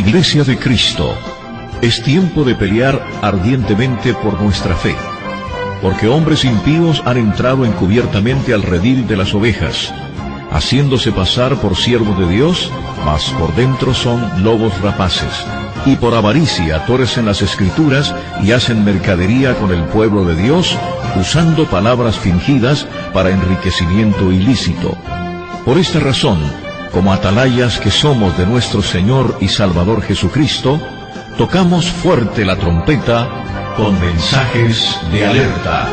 Iglesia de Cristo, es tiempo de pelear ardientemente por nuestra fe, porque hombres impíos han entrado encubiertamente al redil de las ovejas, haciéndose pasar por siervos de Dios, mas por dentro son lobos rapaces, y por avaricia tuercen las Escrituras y hacen mercadería con el pueblo de Dios, usando palabras fingidas para enriquecimiento ilícito. Por esta razón, como atalayas que somos de nuestro Señor y Salvador Jesucristo, tocamos fuerte la trompeta con mensajes de alerta.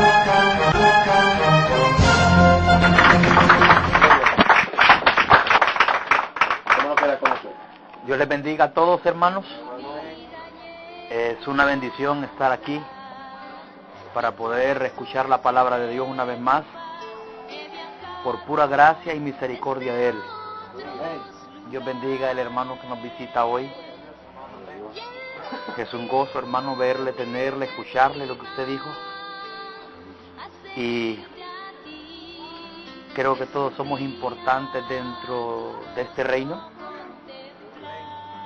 Dios les bendiga a todos, hermanos. Es una bendición estar aquí para poder escuchar la palabra de Dios una vez más, por pura gracia y misericordia de Él. Dios bendiga al hermano que nos visita hoy. Es un gozo, hermano, verle, tenerle, escucharle lo que usted dijo. Y creo que todos somos importantes dentro de este reino,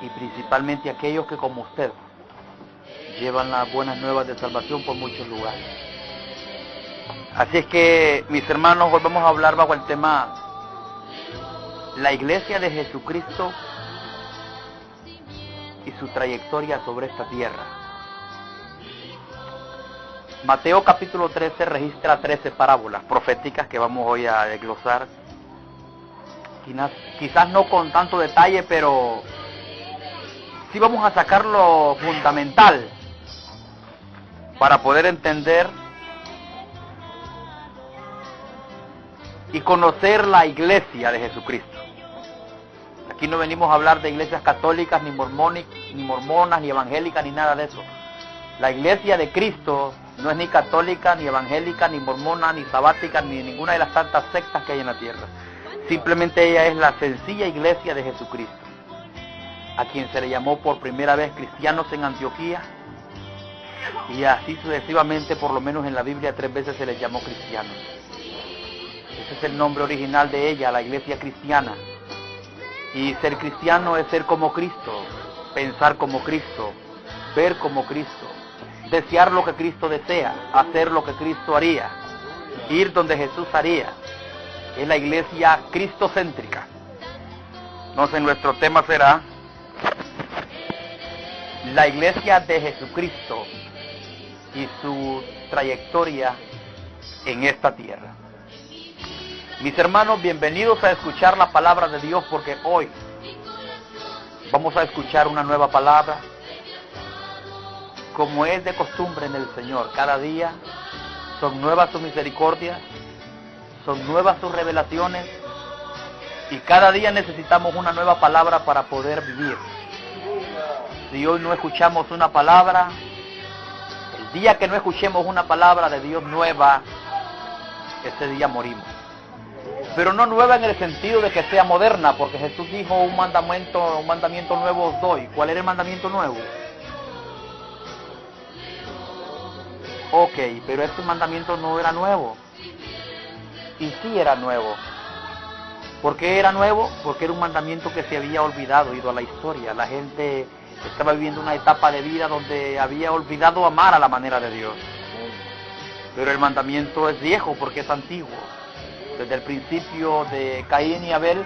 y principalmente aquellos que, como usted, llevan las buenas nuevas de salvación por muchos lugares. Así es que, mis hermanos, hoy vamos a hablar bajo el tema la Iglesia de Jesucristo y su trayectoria sobre esta tierra. Mateo capítulo 13 registra 13 parábolas proféticas que vamos hoy a desglosar. Quizás no con tanto detalle, pero sí vamos a sacar lo fundamental para poder entender y conocer la Iglesia de Jesucristo. Aquí no venimos a hablar de iglesias católicas, ni mormonas, ni evangélicas, ni nada de eso. La Iglesia de Cristo no es ni católica, ni evangélica, ni mormona, ni sabática, ni ninguna de las tantas sectas que hay en la tierra. Simplemente ella es la sencilla Iglesia de Jesucristo, a quien se le llamó por primera vez cristianos en Antioquía, y así sucesivamente, por lo menos en la Biblia 3 veces se les llamó cristianos. Ese es el nombre original de ella, la Iglesia cristiana. Y ser cristiano es ser como Cristo, pensar como Cristo, ver como Cristo, desear lo que Cristo desea, hacer lo que Cristo haría, ir donde Jesús haría. Es la iglesia cristocéntrica. Entonces nuestro tema será la Iglesia de Jesucristo y su trayectoria en esta tierra. Mis hermanos, bienvenidos a escuchar la palabra de Dios, porque hoy vamos a escuchar una nueva palabra, como es de costumbre en el Señor. Cada día son nuevas sus misericordias, son nuevas sus revelaciones, y cada día necesitamos una nueva palabra para poder vivir. Si hoy no escuchamos una palabra, el día que no escuchemos una palabra de Dios nueva, ese día morimos. Pero no nueva en el sentido de que sea moderna, porque Jesús dijo un mandamiento nuevo os doy. ¿Cuál era el mandamiento nuevo? Ok, pero ese mandamiento no era nuevo. Y sí era nuevo. ¿Por qué era nuevo? Porque era un mandamiento que se había olvidado, ido a la historia. La gente estaba viviendo una etapa de vida donde había olvidado amar a la manera de Dios. Pero el mandamiento es viejo porque es antiguo. Desde el principio de Caín y Abel,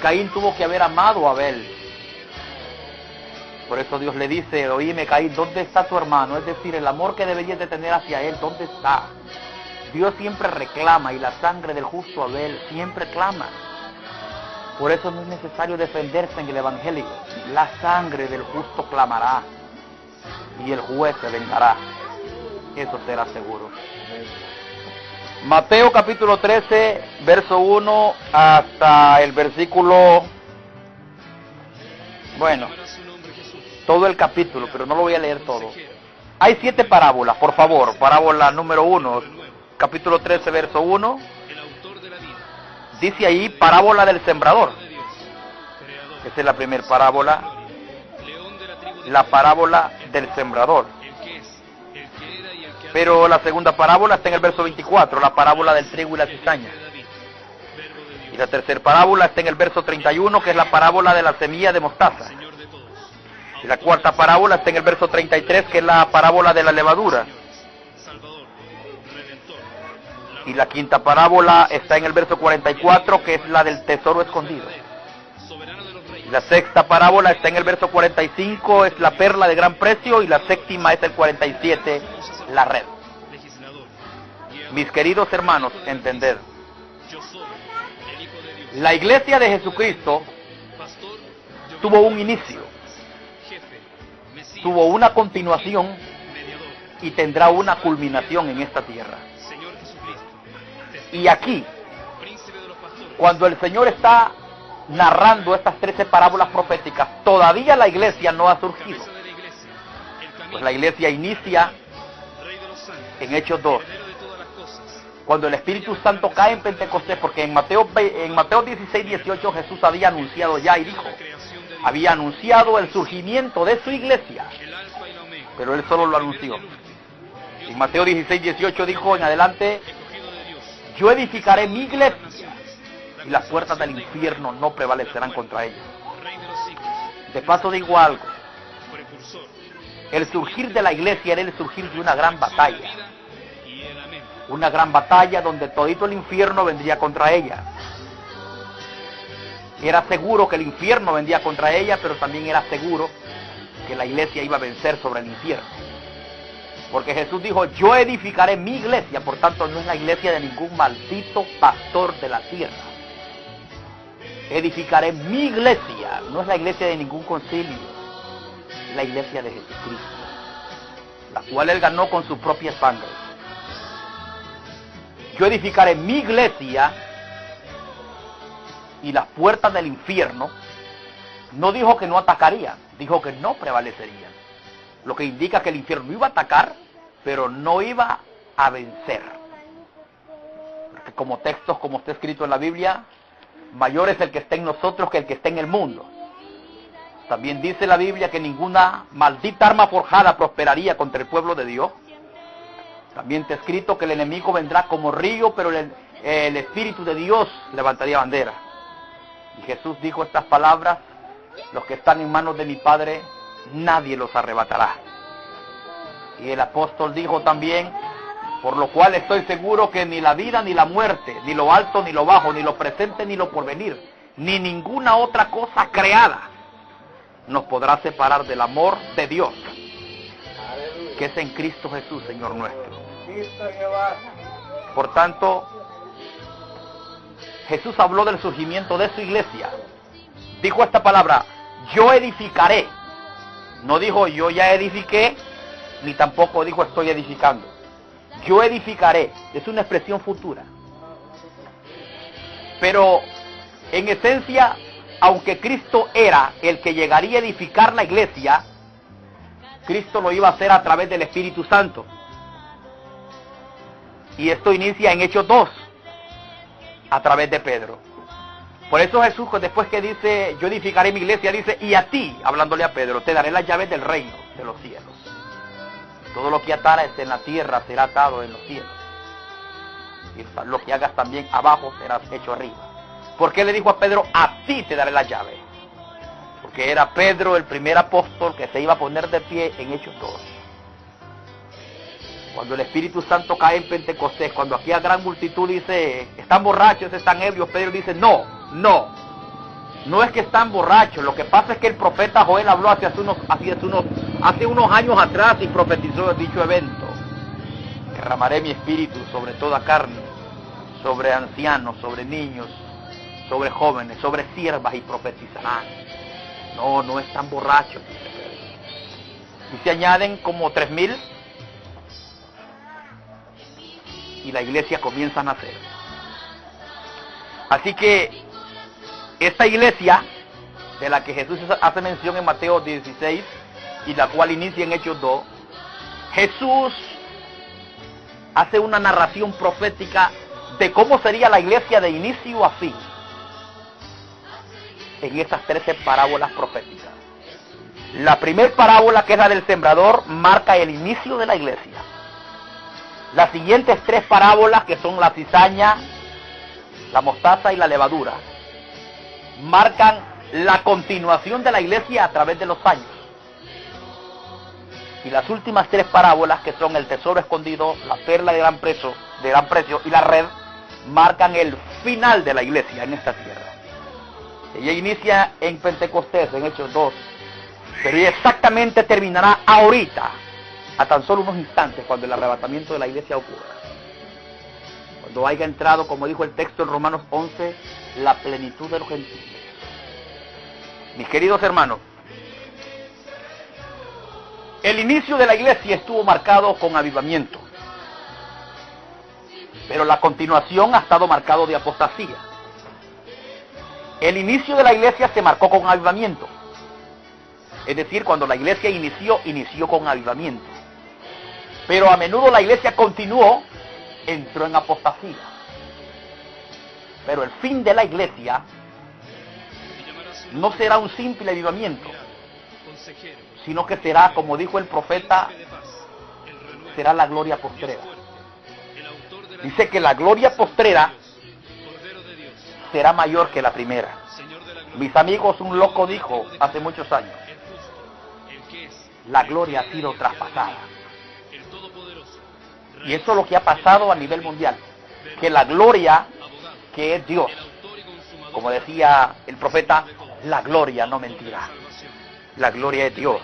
Caín tuvo que haber amado a Abel. Por eso Dios le dice: oíme, Caín, ¿dónde está tu hermano? Es decir, el amor que deberías de tener hacia él, ¿dónde está? Dios siempre reclama, y la sangre del justo Abel siempre clama. Por eso no es necesario defenderse en el Evangelio. La sangre del justo clamará, y el juez se vengará. Eso será seguro. Mateo capítulo 13, verso 1 hasta el versículo... Bueno, todo el capítulo, pero no lo voy a leer todo. Hay 7 parábolas, por favor. Parábola número 1, capítulo 13, verso 1. Dice ahí, parábola del sembrador. Esa es la primera parábola. La parábola del sembrador. Pero la segunda parábola está en el verso 24, la parábola del trigo y la cizaña. Y la tercera parábola está en el verso 31, que es la parábola de la semilla de mostaza. Y la cuarta parábola está en el verso 33, que es la parábola de la levadura. Y la quinta parábola está en el verso 44, que es la del tesoro escondido. Y la sexta parábola está en el verso 45, es la perla de gran precio. Y la séptima es el 47, la red. Mis queridos hermanos, entended. La iglesia de Jesucristo tuvo un inicio, tuvo una continuación y tendrá una culminación en esta tierra. Y aquí, cuando el Señor está narrando estas 13 parábolas proféticas, todavía la iglesia no ha surgido. Pues la iglesia inicia en Hechos 2, cuando el Espíritu Santo cae en Pentecostés, porque en Mateo 16, 18 Jesús había anunciado ya y dijo, había anunciado el surgimiento de su iglesia, pero él solo lo anunció. En Mateo 16, 18 dijo en adelante, yo edificaré mi iglesia y las puertas del infierno no prevalecerán contra ella. De paso digo algo, el surgir de la iglesia era el surgir de una gran batalla. Una gran batalla donde todito el infierno vendría contra ella. Era seguro que el infierno vendría contra ella, pero también era seguro que la iglesia iba a vencer sobre el infierno. Porque Jesús dijo, yo edificaré mi iglesia, por tanto no es la iglesia de ningún maldito pastor de la tierra. Edificaré mi iglesia, no es la iglesia de ningún concilio, es la iglesia de Jesucristo, la cual él ganó con su propia sangre. Yo edificaré mi iglesia y las puertas del infierno, no dijo que no atacarían, dijo que no prevalecerían. Lo que indica que el infierno iba a atacar, pero no iba a vencer. Porque como textos, como está escrito en la Biblia, mayor es el que está en nosotros que el que está en el mundo. También dice la Biblia que ninguna maldita arma forjada prosperaría contra el pueblo de Dios. También está escrito que el enemigo vendrá como río, pero el Espíritu de Dios levantaría bandera. Y Jesús dijo estas palabras, los que están en manos de mi Padre, nadie los arrebatará. Y el apóstol dijo también, por lo cual estoy seguro que ni la vida ni la muerte, ni lo alto ni lo bajo, ni lo presente ni lo porvenir, ni ninguna otra cosa creada nos podrá separar del amor de Dios, que es en Cristo Jesús, Señor nuestro. Por tanto, Jesús habló del surgimiento de su iglesia. Dijo esta palabra, yo edificaré. No dijo yo ya edifiqué, ni tampoco dijo estoy edificando. Yo edificaré, es una expresión futura. Pero en esencia, aunque Cristo era el que llegaría a edificar la iglesia, Cristo lo iba a hacer a través del Espíritu Santo. Y esto inicia en Hechos 2, a través de Pedro. Por eso Jesús, después que dice, yo edificaré mi iglesia, dice, y a ti, hablándole a Pedro, te daré las llaves del reino de los cielos. Todo lo que atares en la tierra será atado en los cielos. Y lo que hagas también abajo será hecho arriba. ¿Por qué le dijo a Pedro, a ti te daré las llaves? Porque era Pedro el primer apóstol que se iba a poner de pie en Hechos 2. Cuando el Espíritu Santo cae en Pentecostés, cuando aquella gran multitud dice, están borrachos, están ebrios, Pedro dice, no es que están borrachos, lo que pasa es que el profeta Joel habló hace unos años atrás y profetizó dicho evento. Derramaré mi espíritu sobre toda carne, sobre ancianos, sobre niños, sobre jóvenes, sobre siervas y profetizarán. No están borrachos, dice Pedro. Y se añaden como 3,000 y la iglesia comienza a nacer. Así que esta iglesia de la que Jesús hace mención en Mateo 16 y la cual inicia en Hechos 2, Jesús hace una narración profética de cómo sería la iglesia de inicio a fin en estas 13 parábolas proféticas. La primera parábola, que es la del sembrador, marca el inicio de la iglesia. Las siguientes 3 parábolas, que son la cizaña, la mostaza y la levadura, marcan la continuación de la iglesia a través de los años. Y las últimas 3 parábolas, que son el tesoro escondido, la perla de gran precio y la red, marcan el final de la iglesia en esta tierra. Ella inicia en Pentecostés, en Hechos 2, pero ella exactamente terminará ahorita, a tan solo unos instantes, cuando el arrebatamiento de la iglesia ocurra. Cuando haya entrado, como dijo el texto en Romanos 11, la plenitud de los gentiles. Mis queridos hermanos, el inicio de la iglesia estuvo marcado con avivamiento, pero la continuación ha estado marcado de apostasía. El inicio de la iglesia se marcó con avivamiento, es decir, cuando la iglesia inició con avivamiento, pero a menudo la iglesia continuó, entró en apostasía. Pero el fin de la iglesia no será un simple avivamiento, sino que será, como dijo el profeta, será la gloria postrera. Dice que la gloria postrera será mayor que la primera. Mis amigos, un loco dijo hace muchos años, la gloria ha sido traspasada. Y eso es lo que ha pasado a nivel mundial, que la gloria, que es Dios, como decía el profeta, la gloria no mentirá. La gloria es Dios.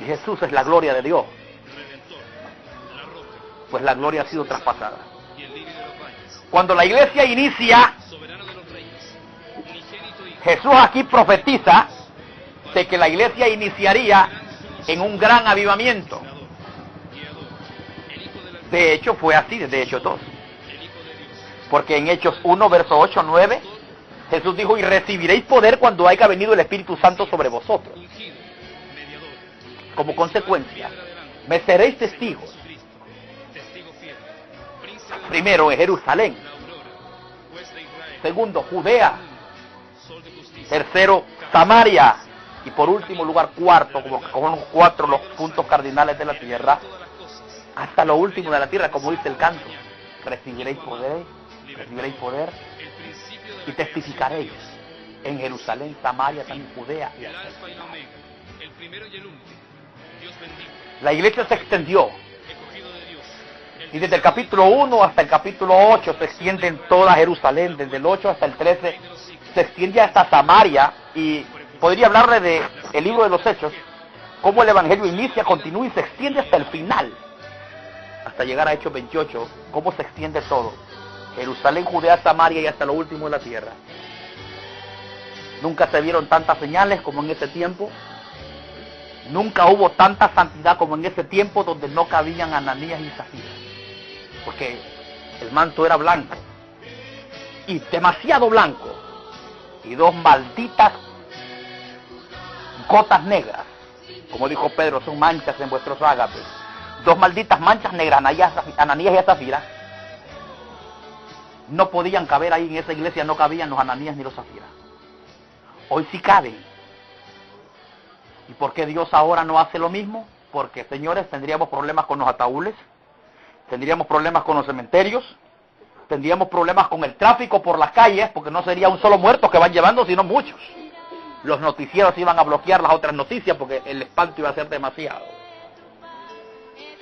Y Jesús es la gloria de Dios. Pues la gloria ha sido traspasada. Cuando la iglesia inicia, Jesús aquí profetiza de que la iglesia iniciaría en un gran avivamiento. De hecho, fue así desde Hechos 2. Porque en Hechos 1, verso 8, 9, Jesús dijo, y recibiréis poder cuando haya venido el Espíritu Santo sobre vosotros. Como consecuencia, me seréis testigos. Primero en Jerusalén. Segundo, Judea. Tercero, Samaria. Y por último lugar, cuarto, como con 4 los puntos cardinales de la tierra, hasta lo último de la tierra, como dice el canto. Recibiréis poder y testificaréis en Jerusalén, Samaria, también Judea y hasta el final. La iglesia se extendió, y desde el capítulo 1 hasta el capítulo 8 se extiende en toda Jerusalén, desde el 8 hasta el 13 se extiende hasta Samaria, y podría hablarle de el libro de los Hechos, cómo el evangelio inicia, continúa y se extiende hasta el final, hasta llegar a Hechos 28, cómo se extiende todo. Jerusalén, Judea, Samaria y hasta lo último de la tierra. Nunca se vieron tantas señales como en ese tiempo. Nunca hubo tanta santidad como en ese tiempo, donde no cabían Ananías y Zafira. Porque el manto era blanco. Y demasiado blanco. Y 2 malditas gotas negras. Como dijo Pedro, son manchas en vuestros ágapes. 2 malditas manchas negras, Ananías y Zafira. No podían caber ahí en esa iglesia, no cabían los Ananías ni los Zafira. Hoy sí caben. ¿Y por qué Dios ahora no hace lo mismo? Porque, señores, tendríamos problemas con los ataúdes, tendríamos problemas con los cementerios, tendríamos problemas con el tráfico por las calles, porque no sería un solo muerto que van llevando, sino muchos. Los noticieros iban a bloquear las otras noticias porque el espanto iba a ser demasiado.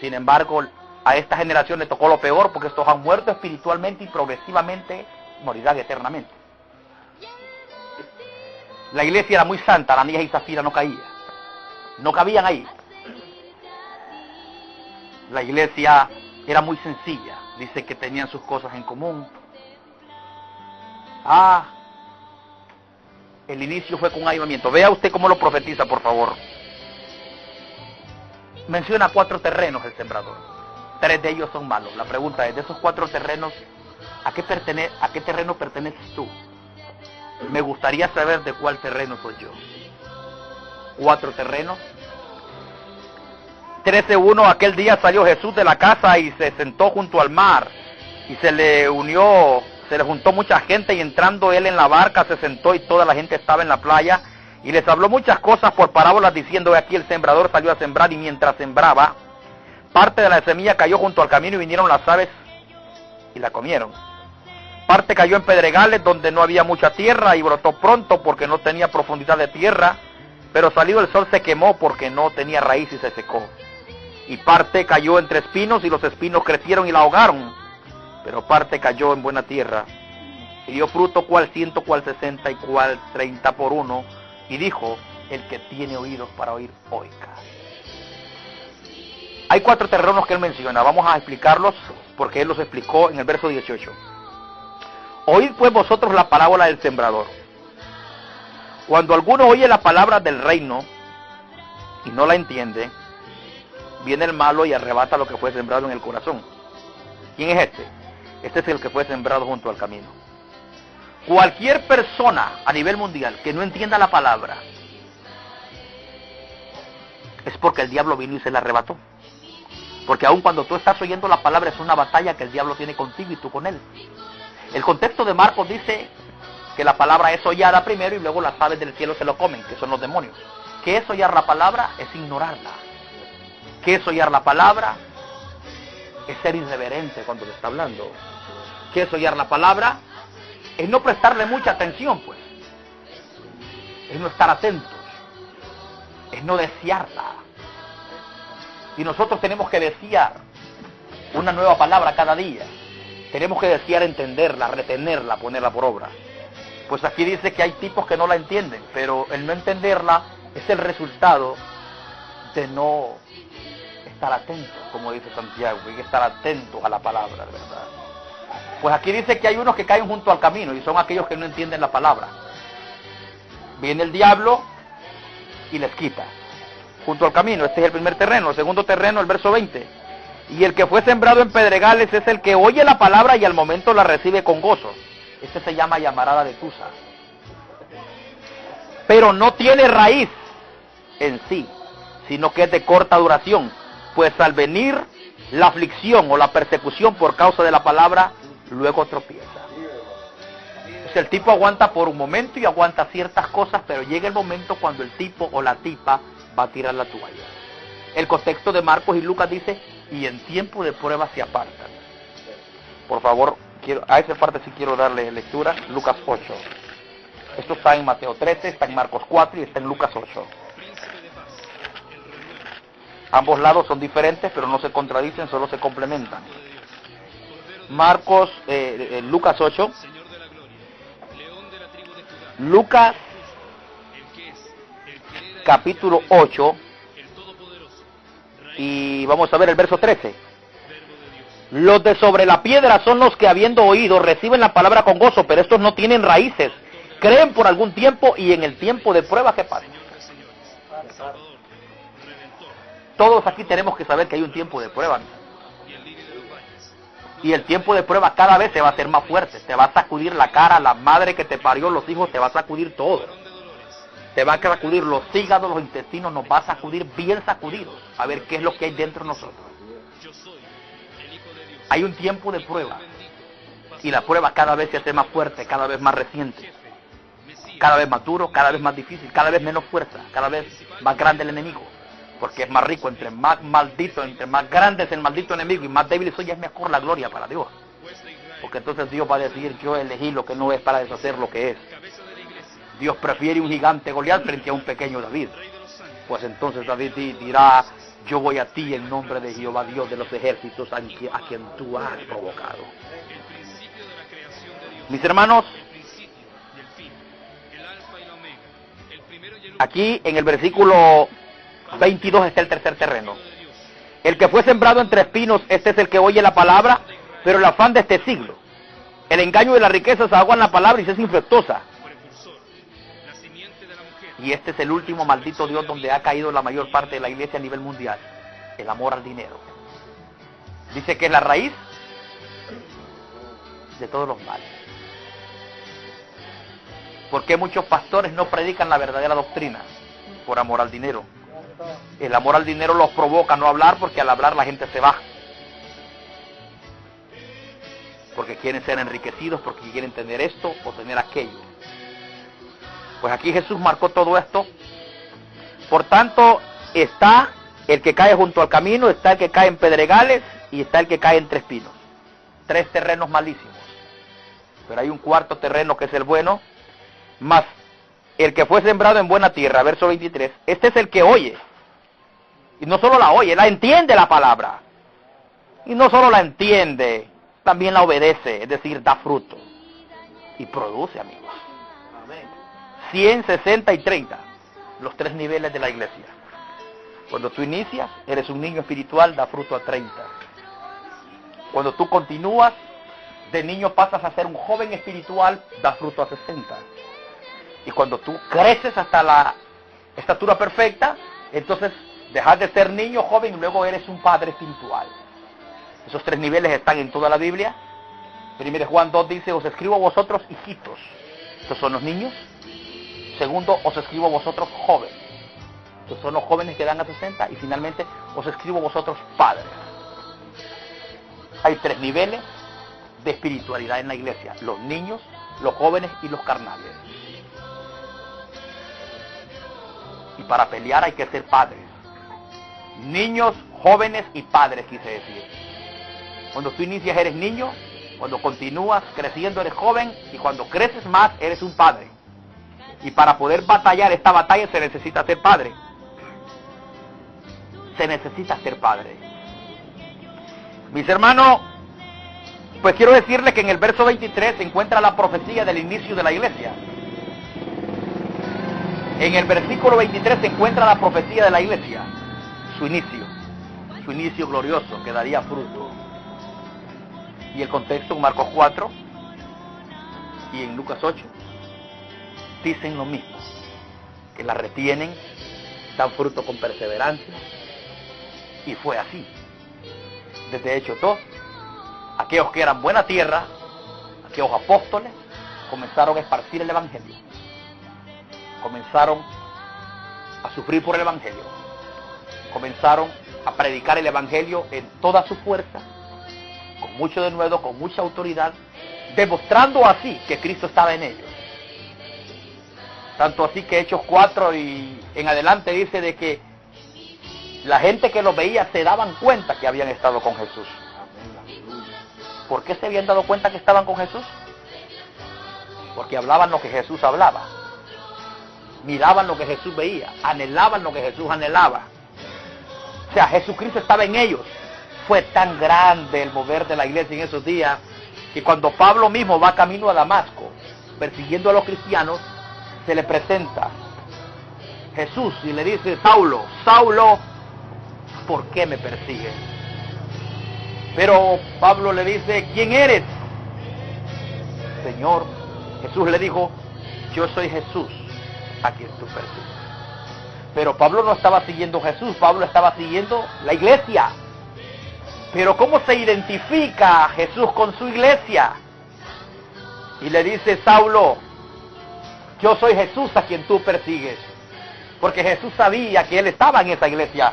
Sin embargo, a esta generación le tocó lo peor, porque estos han muerto espiritualmente y progresivamente morirán eternamente. La iglesia era muy santa, Ananías y Zafira no cabían ahí. La iglesia era muy sencilla, dice que tenían sus cosas en común. El inicio fue con avivamiento. Vea usted cómo lo profetiza, por favor. Menciona 4 terrenos el sembrador. 3 de ellos son malos. La pregunta es, de esos 4 terrenos, ¿a qué terreno perteneces tú? Me gustaría saber de cuál terreno soy yo. 4 terrenos. 13:1, aquel día salió Jesús de la casa y se sentó junto al mar, y se le juntó mucha gente, y entrando él en la barca se sentó, y toda la gente estaba en la playa, y les habló muchas cosas por parábolas, diciendo, aquí el sembrador salió a sembrar, y mientras sembraba, parte de la semilla cayó junto al camino, y vinieron las aves y la comieron. Parte cayó en pedregales donde no había mucha tierra, y brotó pronto porque no tenía profundidad de tierra, pero salido el sol se quemó porque no tenía raíz y se secó. Y parte cayó entre espinos y los espinos crecieron y la ahogaron. Pero parte cayó en buena tierra y dio fruto, cual 100, cual 60 y cual 30 por uno. Y dijo: el que tiene oídos para oír, oiga. Hay 4 terrenos que él menciona. Vamos a explicarlos porque él los explicó en el verso 18. Oíd pues vosotros la parábola del sembrador. Cuando alguno oye la palabra del reino y no la entiende, viene el malo y arrebata lo que fue sembrado en el corazón. ¿Quién es este? Este es el que fue sembrado junto al camino. Cualquier persona a nivel mundial que no entienda la palabra, es porque el diablo vino y se la arrebató. Porque aun cuando tú estás oyendo la palabra, es una batalla que el diablo tiene contigo y tú con él. El contexto de Marcos dice que la palabra es hollada primero y luego las aves del cielo se lo comen, que son los demonios. ¿Qué es hollar la palabra? Es ignorarla. ¿Qué es hollar la palabra? Es ser irreverente cuando te está hablando. ¿Qué es hollar la palabra? Es no prestarle mucha atención, pues. Es no estar atentos. Es no desearla. Y nosotros tenemos que desear una nueva palabra cada día. Tenemos que desear entenderla, retenerla, ponerla por obra. Pues aquí dice que hay tipos que no la entienden, pero el no entenderla es el resultado de no estar atentos, como dice Santiago. Hay que estar atentos a la palabra, de verdad. Pues aquí dice que hay unos que caen junto al camino y son aquellos que no entienden la palabra. Viene el diablo y les quita. Junto al camino, este es el primer terreno. El segundo terreno, el verso 20. Y el que fue sembrado en pedregales es el que oye la palabra y al momento la recibe con gozo. Este se llama llamarada de tusa. Pero no tiene raíz en sí, sino que es de corta duración. Pues al venir la aflicción o la persecución por causa de la palabra, luego tropieza. Pues el tipo aguanta por un momento y aguanta ciertas cosas, pero llega el momento cuando el tipo o la tipa va a tirar la toalla. El contexto de Marcos y Lucas dice: y en tiempo de prueba se apartan. Por favor, a esa parte sí quiero darle lectura. Lucas 8. Esto está en Mateo 13, está en Marcos 4 y está en Lucas 8. Ambos lados son diferentes, pero no se contradicen, solo se complementan. Lucas 8. Lucas capítulo 8. Y vamos a ver el verso 13. Los de sobre la piedra son los que, habiendo oído, reciben la palabra con gozo, pero estos no tienen raíces. Creen por algún tiempo y en el tiempo de prueba, ¿qué pasa? Todos aquí tenemos que saber que hay un tiempo de prueba, ¿no? Y el tiempo de prueba cada vez se va a hacer más fuerte. Te va a sacudir la cara, la madre que te parió, los hijos, te va a sacudir todo. Te va a sacudir los hígados, los intestinos, nos va a sacudir bien sacudidos. A ver qué es lo que hay dentro de nosotros. Hay un tiempo de prueba. Y la prueba cada vez se hace más fuerte, cada vez más reciente. Cada vez más duro, cada vez más difícil, cada vez menos fuerza, cada vez más grande el enemigo. Porque es más rico, entre más maldito, entre más grande es el maldito enemigo y más débil soy, es mejor la gloria para Dios. Porque entonces Dios va a decir: yo elegí lo que no es para deshacer lo que es. Dios prefiere un gigante Goliat frente a un pequeño David. Pues entonces David dirá: yo voy a ti en nombre de Jehová, Dios de los ejércitos, a quien tú has provocado. Mis hermanos, aquí en el versículo 22 está el tercer terreno. El que fue sembrado entre espinos, este es el que oye la palabra, pero el afán de este siglo, el engaño de la riqueza se ahoga en la palabra y se es infructuosa. Y este es el último maldito Dios donde ha caído la mayor parte de la iglesia a nivel mundial: el amor al dinero. Dice que es la raíz de todos los males. ¿Por qué muchos pastores no predican la verdadera doctrina? Por amor al dinero. El amor al dinero los provoca a no hablar, porque al hablar la gente se va. Porque quieren ser enriquecidos, porque quieren tener esto o tener aquello. Pues aquí Jesús marcó todo esto. Por tanto, está el que cae junto al camino, está el que cae en pedregales y está el que cae entre espinos. 3 terrenos malísimos. Pero hay un cuarto terreno que es el bueno. Mas el que fue sembrado en buena tierra, verso 23, este es el que oye. Y no solo la oye, la entiende la palabra. Y no solo la entiende, también la obedece, es decir, da fruto. Y produce, amigos. 100, 60 y 30, los 3 niveles de la iglesia. Cuando tú inicias, eres un niño espiritual, da fruto a 30. Cuando tú continúas, de niño pasas a ser un joven espiritual, da fruto a 60. Y cuando tú creces hasta la estatura perfecta, entonces dejas de ser niño, joven, y luego eres un padre espiritual. Esos 3 niveles están en toda la Biblia. 1 Juan 2 dice, os escribo a vosotros hijitos. Estos son los niños. Segundo, os escribo a vosotros jóvenes. Estos son los jóvenes que dan a 60. Y finalmente, os escribo a vosotros padres. Hay 3 niveles de espiritualidad en la iglesia: los niños, los jóvenes y los carnales. Y para pelear hay que ser padres. Niños, jóvenes y padres, quise decir. Cuando tú inicias eres niño, cuando continúas creciendo eres joven, y cuando creces más eres un padre. Y para poder batallar esta batalla se necesita ser padre. Se necesita ser padre. Mis hermanos, pues quiero decirles que en el verso 23 se encuentra la profecía del inicio de la iglesia. En el versículo 23 se encuentra la profecía de la iglesia, su inicio glorioso que daría fruto. Y el contexto en Marcos 4 y en Lucas 8 dicen lo mismo, que la retienen, dan fruto con perseverancia, y fue así. Desde Hechos 2, aquellos que eran buena tierra, aquellos apóstoles, comenzaron a esparcir el evangelio, comenzaron a sufrir por el evangelio, comenzaron a predicar el evangelio en toda su fuerza, con mucho denuedo, con mucha autoridad, demostrando así que Cristo estaba en ellos. Tanto así que Hechos 4 y en adelante dice de que la gente que los veía se daban cuenta que habían estado con Jesús. ¿Por qué se habían dado cuenta que estaban con Jesús? Porque hablaban lo que Jesús hablaba, miraban lo que Jesús veía, anhelaban lo que Jesús anhelaba. O sea, Jesucristo estaba en ellos. Fue tan grande el mover de la iglesia en esos días, que cuando Pablo mismo va camino a Damasco, persiguiendo a los cristianos, se le presenta Jesús y le dice: Saulo, Saulo, ¿por qué me persigues? Pero Pablo le dice: ¿quién eres? Señor. Jesús le dijo: yo soy Jesús a quien tú persigues. Pero Pablo no estaba siguiendo a Jesús, Pablo estaba siguiendo la iglesia. Pero ¿cómo se identifica Jesús con su iglesia? Y le dice: Saulo, yo soy Jesús a quien tú persigues. Porque Jesús sabía que él estaba en esa iglesia.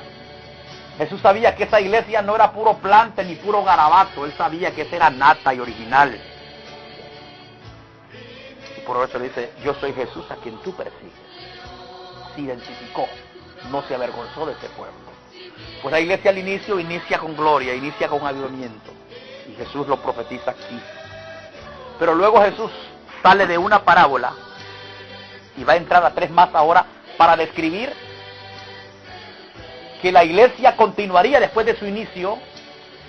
Jesús sabía que esa iglesia no era puro plante ni puro garabato. Él sabía que esa era nata y original. Y por eso le dice: yo soy Jesús a quien tú persigues. Se identificó, no se avergonzó de ese pueblo. Pues la iglesia al inicio inicia con gloria, inicia con avivamiento. Y Jesús lo profetiza aquí. Pero luego Jesús sale de una parábola y va a entrar a 3 más ahora para describir que la iglesia continuaría después de su inicio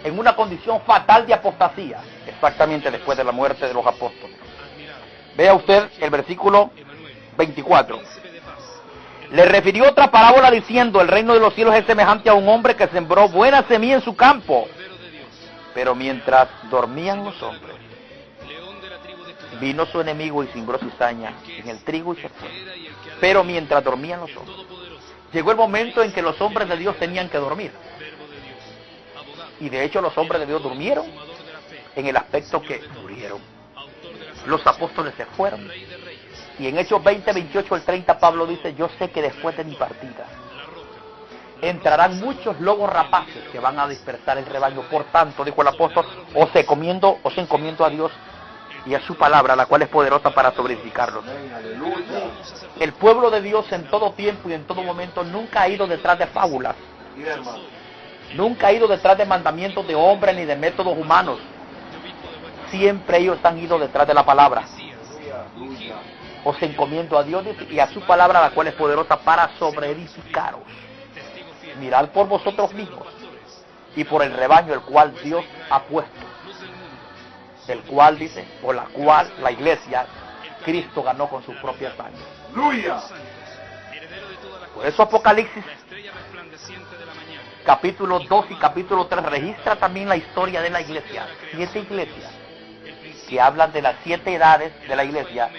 en una condición fatal de apostasía, exactamente después de la muerte de los apóstoles. Vea usted el versículo 24. Le refirió otra parábola diciendo: el reino de los cielos es semejante a un hombre que sembró buena semilla en su campo. Pero mientras dormían los hombres, vino su enemigo y sembró cizaña en el trigo y se fue. Pero mientras dormían los hombres, llegó el momento en que los hombres de Dios tenían que dormir. Y de hecho los hombres de Dios durmieron en el aspecto que murieron. Los apóstoles se fueron. Y en Hechos 20, 28 al 30 Pablo dice: yo sé que después de mi partida entrarán muchos lobos rapaces que van a dispersar el rebaño. Por tanto, dijo el apóstol, os encomiendo a Dios y a su palabra, la cual es poderosa para sobreedificarlos. El pueblo de Dios en todo tiempo y en todo momento nunca ha ido detrás de fábulas, nunca ha ido detrás de mandamientos de hombres ni de métodos humanos. Siempre ellos han ido detrás de la palabra. os encomiendo a Dios y a su palabra, la cual es poderosa para sobreedificaros. Mirad por vosotros mismos y por el rebaño el cual Dios ha puesto, el cual dice, por la cual la iglesia Cristo ganó con su propia sangre. ¡Aleluya! Por eso Apocalipsis capítulo 2 y capítulo 3 registra también la historia de la iglesia. 7 iglesias que hablan de las 7 edades de la iglesia,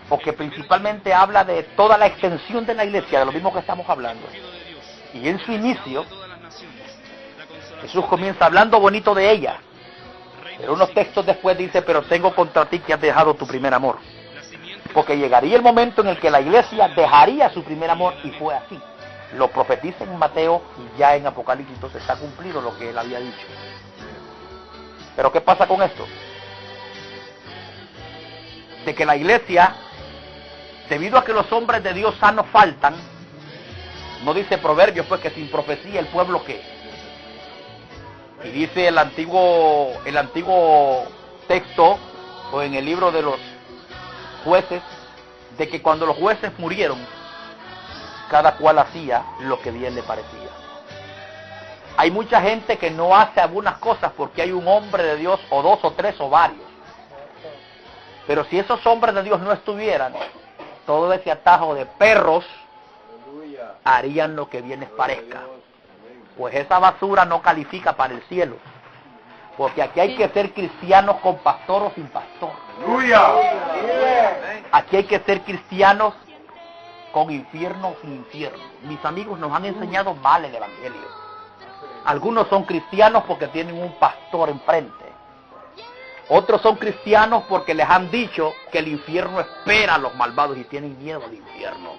porque principalmente habla de toda la extensión de la iglesia, de lo mismo que estamos hablando. Y en su inicio, Jesús comienza hablando bonito de ella, pero unos textos después dice, pero tengo contra ti que has dejado tu primer amor. Porque llegaría el momento en el que la iglesia dejaría su primer amor, y fue así. Lo profetiza en Mateo y ya en Apocalipsis, entonces está cumplido lo que él había dicho. Pero ¿qué pasa con esto? De que la iglesia, debido a que los hombres de Dios sanos faltan, no dice Proverbios pues que sin profecía el pueblo qué. Y dice el antiguo texto, o en el libro de los jueces, de que cuando los jueces murieron, cada cual hacía lo que bien le parecía. Hay mucha gente que no hace algunas cosas porque hay un hombre de Dios, o 2 o 3 o varios. Pero si esos hombres de Dios no estuvieran, todo ese atajo de perros harían lo que bien les parezca. Pues esa basura no califica para el cielo. Porque aquí hay que ser cristianos con pastor o sin pastor. ¡Aleluya! Aquí hay que ser cristianos con infierno o sin infierno. Mis amigos nos han enseñado mal el evangelio. Algunos son cristianos porque tienen un pastor enfrente. Otros son cristianos porque les han dicho que el infierno espera a los malvados y tienen miedo al infierno.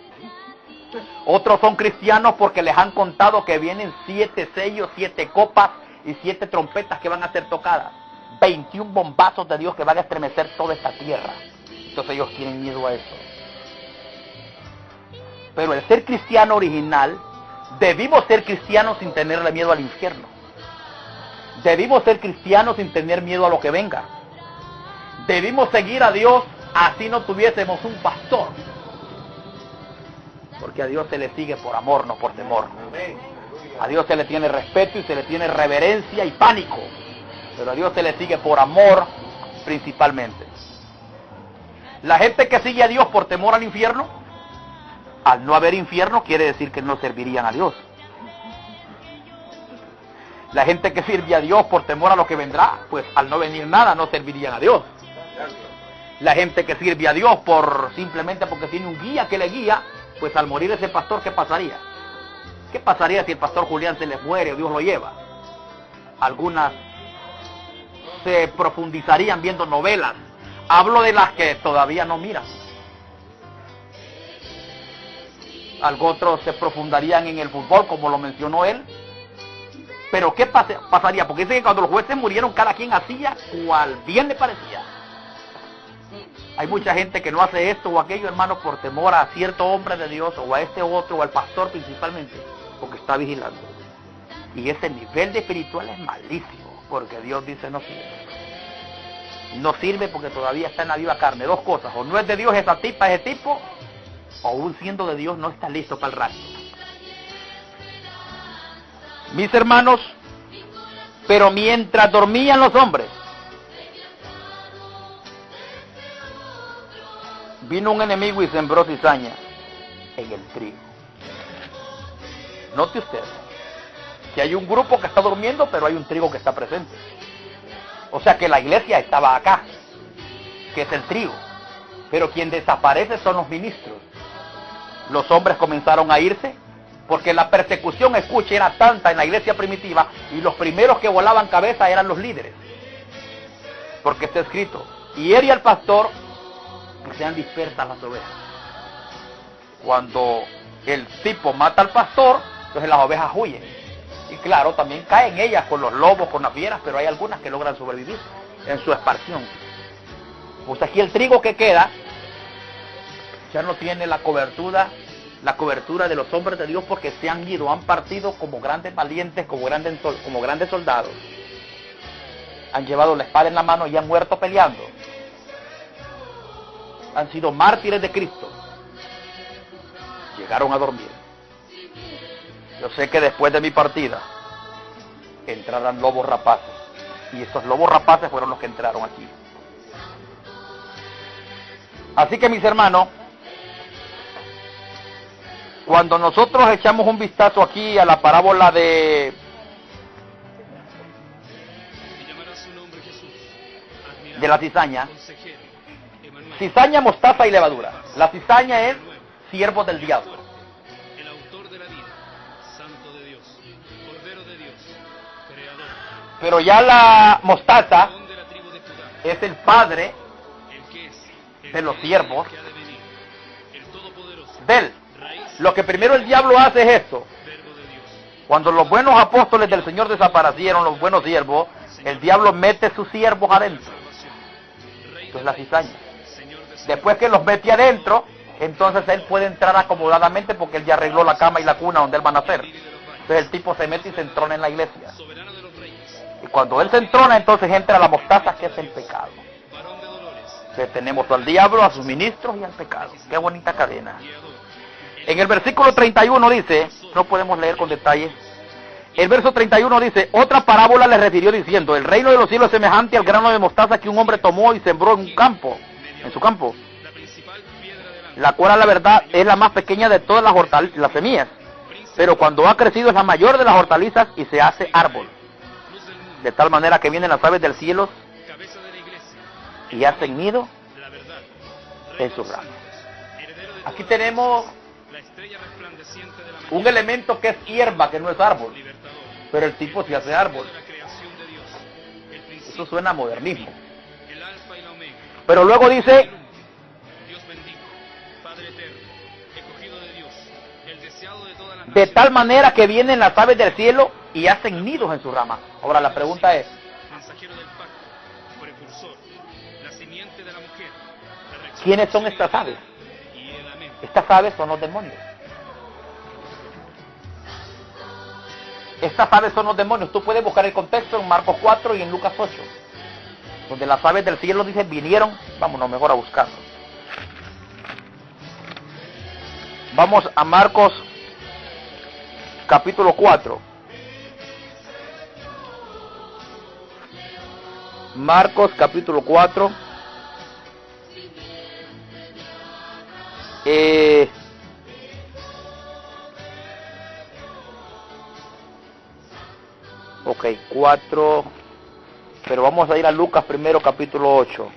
Otros son cristianos porque les han contado que vienen 7 sellos, 7 copas y 7 trompetas que van a ser tocadas. 21 bombazos de Dios que van a estremecer toda esta tierra. Entonces ellos tienen miedo a eso. Pero el ser cristiano original, debimos ser cristianos sin tenerle miedo al infierno. Debimos ser cristianos sin tener miedo a lo que venga. Debimos seguir a Dios así no tuviésemos un pastor. Porque a Dios se le sigue por amor, no por temor. A Dios se le tiene respeto y se le tiene reverencia y pánico. Pero a Dios se le sigue por amor principalmente. La gente que sigue a Dios por temor al infierno, al no haber infierno quiere decir que no servirían a Dios. La gente que sirve a Dios por temor a lo que vendrá, pues al no venir nada no servirían a Dios. La gente que sirve a Dios por simplemente porque tiene un guía que le guía, pues al morir ese pastor, ¿qué pasaría? ¿Qué pasaría si el pastor Julián se le muere o Dios lo lleva? Algunas se profundizarían viendo novelas. Hablo de las que todavía no miran. Otros se profundarían en el fútbol, como lo mencionó él. Pero ¿qué pasaría? Porque dice que cuando los jueces murieron, cada quien hacía cual bien le parecía. Hay mucha gente que no hace esto o aquello, hermano, por temor a cierto hombre de Dios, o a este otro, o al pastor principalmente, porque está vigilando. Y ese nivel de espiritual es malísimo, porque Dios dice no sirve. No sirve porque todavía está en la viva carne. 2 cosas, o no es de Dios esa tipa, ese tipo, o aún siendo de Dios no está listo para el rapto. Mis hermanos, pero mientras dormían los hombres, vino un enemigo y sembró cizaña en el trigo. Note usted que hay un grupo que está durmiendo, pero hay un trigo que está presente. O sea que la iglesia estaba acá, que es el trigo. Pero quien desaparece son los ministros. Los hombres comenzaron a irse, porque la persecución, escuche, era tanta en la iglesia primitiva, y los primeros que volaban cabeza eran los líderes. Porque está escrito, y hiere al pastor, que sean dispersas las ovejas. Cuando el tipo mata al pastor, entonces las ovejas huyen. Y claro, también caen ellas con los lobos, con las fieras, pero hay algunas que logran sobrevivir en su esparción. Pues aquí el trigo que queda ya no tiene la cobertura de los hombres de Dios, porque se han ido, han partido como grandes valientes, como grandes soldados. Han llevado la espada en la mano y han muerto peleando. han sido mártires de Cristo, llegaron a dormir. Yo sé que después de mi partida entrarán lobos rapaces, y estos lobos rapaces fueron los que entraron aquí. Así que, mis hermanos, cuando nosotros echamos un vistazo aquí a la parábola de la cizaña, cizaña, mostaza y levadura. La cizaña es siervo del diablo. El autor de la vida, santo de Dios, cordero de Dios, creador. Pero ya la mostaza es el padre de los siervos de él. Lo que primero el diablo hace es esto. Cuando los buenos apóstoles del Señor desaparecieron, los buenos siervos, el diablo mete sus siervos adentro. Esto es la cizaña. Después que los mete adentro, entonces él puede entrar acomodadamente porque él ya arregló la cama y la cuna donde él va a nacer. Entonces el tipo se mete y se entrona en la iglesia. Y cuando él se entrona, entonces entra la mostaza, que es el pecado. Entonces tenemos al diablo, a sus ministros y al pecado. Qué bonita cadena. En el versículo 31 dice, no podemos leer con detalle. El verso 31 dice, otra parábola le refirió diciendo, el reino de los cielos es semejante al grano de mostaza que un hombre tomó y sembró en su campo, la cual a la verdad es la más pequeña de todas las semillas, pero cuando ha crecido es la mayor de las hortalizas y se hace árbol, de tal manera que vienen las aves del cielo y hacen nido en sus ramas. Aquí tenemos un elemento que es hierba, que no es árbol, pero el tipo se hace árbol. Eso suena a modernismo. Pero luego dice, de tal manera que vienen las aves del cielo y hacen nidos en su rama. Ahora la pregunta es, ¿quiénes son estas aves? Estas aves son los demonios. Estas aves son los demonios. Tú puedes buscar el contexto en Marcos 4 y en Lucas 8, donde las aves del cielo dicen, vinieron. Vámonos mejor a buscarlo. Vamos a Marcos capítulo 4. Marcos capítulo 4. Ok, 4, pero vamos a ir a Lucas primero, capítulo 8.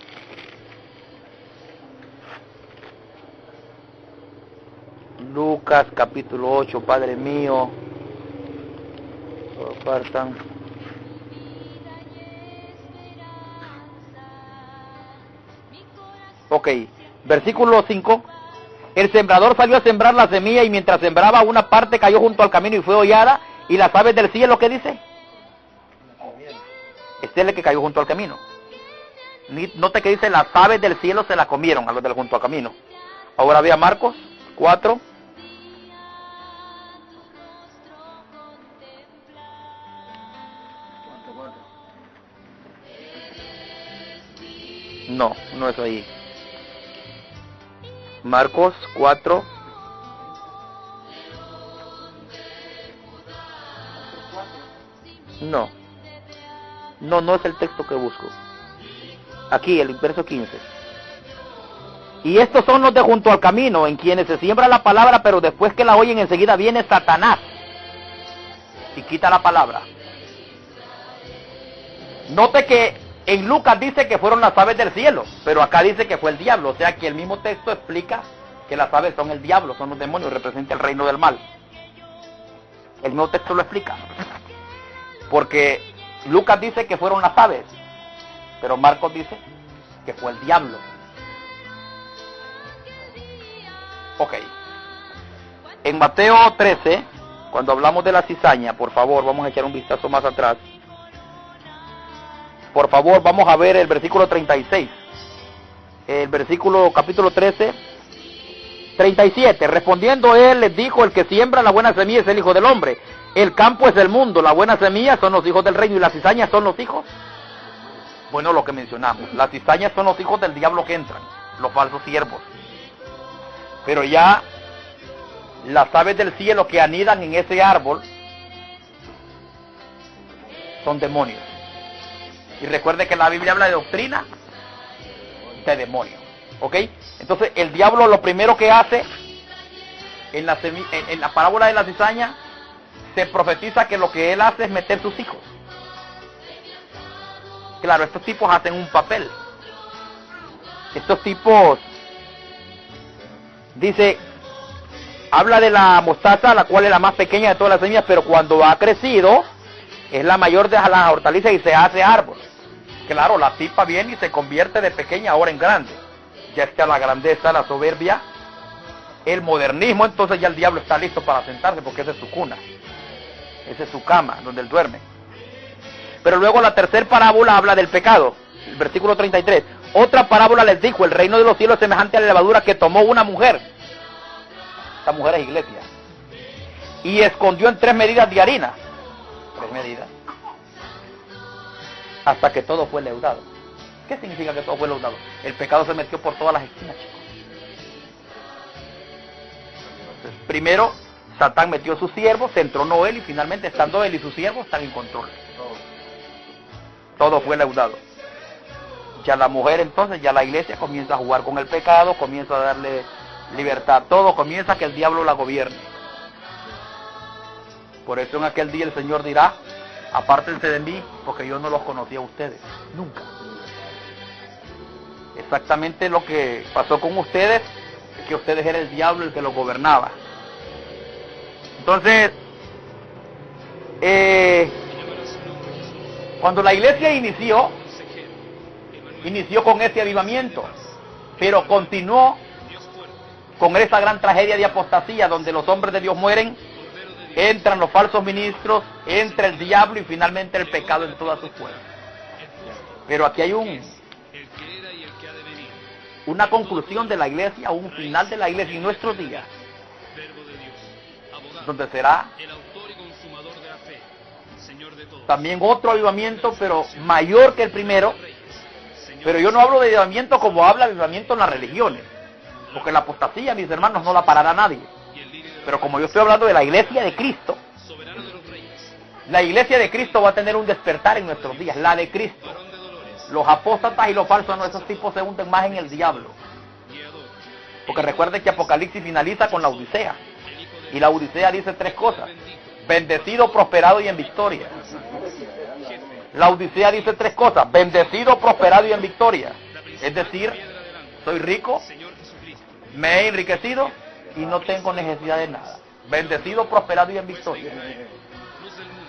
Lucas, capítulo 8, Padre mío. Apartan. Ok, versículo 5. El sembrador salió a sembrar la semilla y mientras sembraba una parte cayó junto al camino y fue hollada, y las aves del cielo, ¿qué dice? Este es el que cayó junto al camino. Note que dice, las aves del cielo se la comieron a los del junto al camino. Ahora vea Marcos 4. No, no es ahí. Marcos 4. No es el texto que busco. Aquí, el verso 15. Y estos son los de junto al camino, en quienes se siembra la palabra, pero después que la oyen enseguida viene Satanás y quita la palabra. Note que en Lucas dice que fueron las aves del cielo, pero acá dice que fue el diablo. O sea que el mismo texto explica que las aves son el diablo, son los demonios, representa el reino del mal. El mismo texto lo explica. Porque Lucas dice que fueron las aves, pero Marcos dice que fue el diablo. Ok. En Mateo 13, cuando hablamos de la cizaña, por favor, vamos a echar un vistazo más atrás. Por favor, vamos a ver el versículo 36. El versículo, capítulo 13, 37. Respondiendo él, les dijo, el que siembra la buena semilla es el Hijo del Hombre. El campo es el mundo, la buena semilla son los hijos del reino y las cizañas son los hijos. Bueno, lo que mencionamos, las cizañas son los hijos del diablo que entran. los falsos siervos. Pero ya las aves del cielo que anidan en ese árbol son demonios. Y recuerde que la Biblia habla de doctrina de demonios. ¿Ok? Entonces el diablo lo primero que hace en la parábola de la cizaña, se profetiza que lo que él hace es meter sus hijos. Claro, estos tipos hacen un papel. Estos tipos, dice, habla de la mostaza, la cual es la más pequeña de todas las semillas, pero cuando ha crecido, es la mayor de las hortalizas y se hace árbol. Claro, la tipa viene y se convierte de pequeña ahora en grande. Ya está la grandeza, la soberbia, el modernismo, entonces ya el diablo está listo para sentarse porque esa es su cuna. Esa es su cama, donde él duerme. Pero luego la tercera parábola habla del pecado. El versículo 33. Otra parábola les dijo, el reino de los cielos es semejante a la levadura que tomó una mujer. Esta mujer es iglesia. Y escondió en 3 medidas de harina. 3 medidas. Hasta que todo fue leudado. ¿Qué significa que todo fue leudado? El pecado se metió por todas las esquinas, chicos. Entonces, primero, Satán metió a sus siervos, se entronó él y finalmente, estando él y sus siervos, están en control. Todo fue leudado. Ya la mujer entonces, ya la iglesia comienza a jugar con el pecado, comienza a darle libertad. Todo comienza a que el diablo la gobierne. Por eso en aquel día el Señor dirá, apártense de mí, porque yo no los conocí a ustedes. Nunca. Exactamente lo que pasó con ustedes, es que ustedes eran el diablo el que los gobernaba. Entonces, cuando la iglesia inició con ese avivamiento, pero continuó con esa gran tragedia de apostasía donde los hombres de Dios mueren, entran los falsos ministros, entra el diablo y finalmente el pecado en todas sus fuerzas. Pero aquí hay una conclusión de la iglesia, un final de la iglesia en nuestros días, donde será también otro avivamiento, pero mayor que el primero. Pero yo no hablo de avivamiento como habla de avivamiento en las religiones, porque la apostasía, mis hermanos, no la parará nadie. Pero como yo estoy hablando de la iglesia de Cristo, la iglesia de Cristo va a tener un despertar en nuestros días, la de Cristo. Los apóstatas y los falsos, no, esos tipos se hunden más en el diablo. Porque recuerden que Apocalipsis finaliza con la Odisea. Y la Odisea dice 3 cosas. Bendecido, prosperado y en victoria. La Odisea dice 3 cosas. Bendecido, prosperado y en victoria. Es decir, soy rico, me he enriquecido y no tengo necesidad de nada. Bendecido, prosperado y en victoria.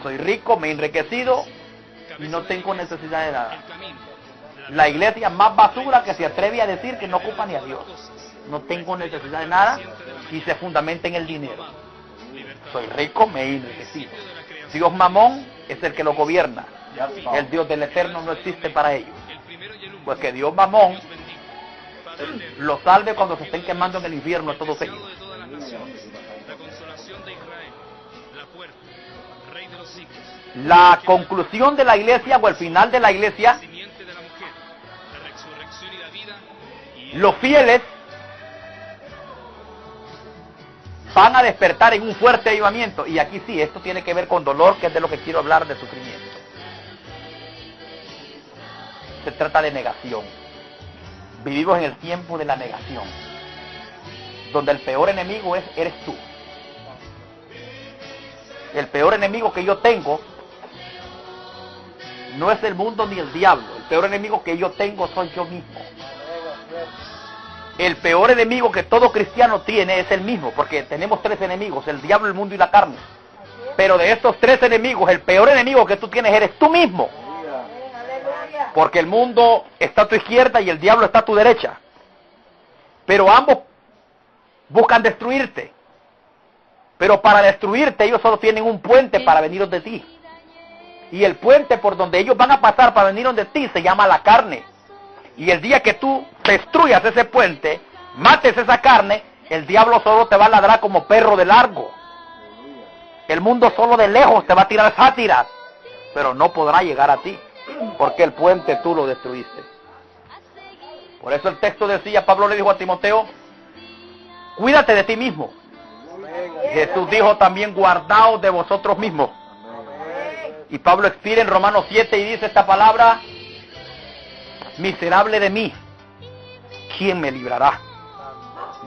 Soy rico, me he enriquecido y no tengo necesidad de nada. La iglesia más basura que se atreve a decir que no ocupa ni a Dios. No tengo necesidad de nada y se fundamenta en el dinero. Soy rico, me he enriquecido. Dios Mamón es el que lo gobierna. El Dios del Eterno no existe para ellos. Pues que Dios Mamón lo salve cuando se estén quemando en el infierno a todos ellos. La conclusión de la iglesia o el final de la iglesia, los fieles van a despertar en un fuerte avivamiento. Y aquí sí, esto tiene que ver con dolor, que es de lo que quiero hablar, de sufrimiento. Se trata de negación. Vivimos en el tiempo de la negación, donde el peor enemigo eres tú. El peor enemigo que yo tengo no es el mundo ni el diablo. El peor enemigo que yo tengo soy yo mismo. El peor enemigo que todo cristiano tiene es el mismo, porque tenemos 3 enemigos, el diablo, el mundo y la carne. Pero de estos 3 enemigos, el peor enemigo que tú tienes eres tú mismo. Porque el mundo está a tu izquierda y el diablo está a tu derecha. Pero ambos buscan destruirte. Pero para destruirte ellos solo tienen un puente para venir de ti. Y el puente por donde ellos van a pasar para venir de ti se llama la carne. Y el día que tú destruyas ese puente, mates esa carne, el diablo solo te va a ladrar como perro de largo. El mundo solo de lejos te va a tirar sátiras, pero no podrá llegar a ti, porque el puente tú lo destruiste. Por eso el texto decía, Pablo le dijo a Timoteo, cuídate de ti mismo. Jesús dijo también, guardaos de vosotros mismos. Y Pablo expira en Romanos 7 y dice esta palabra, miserable de mí, ¿quién me librará?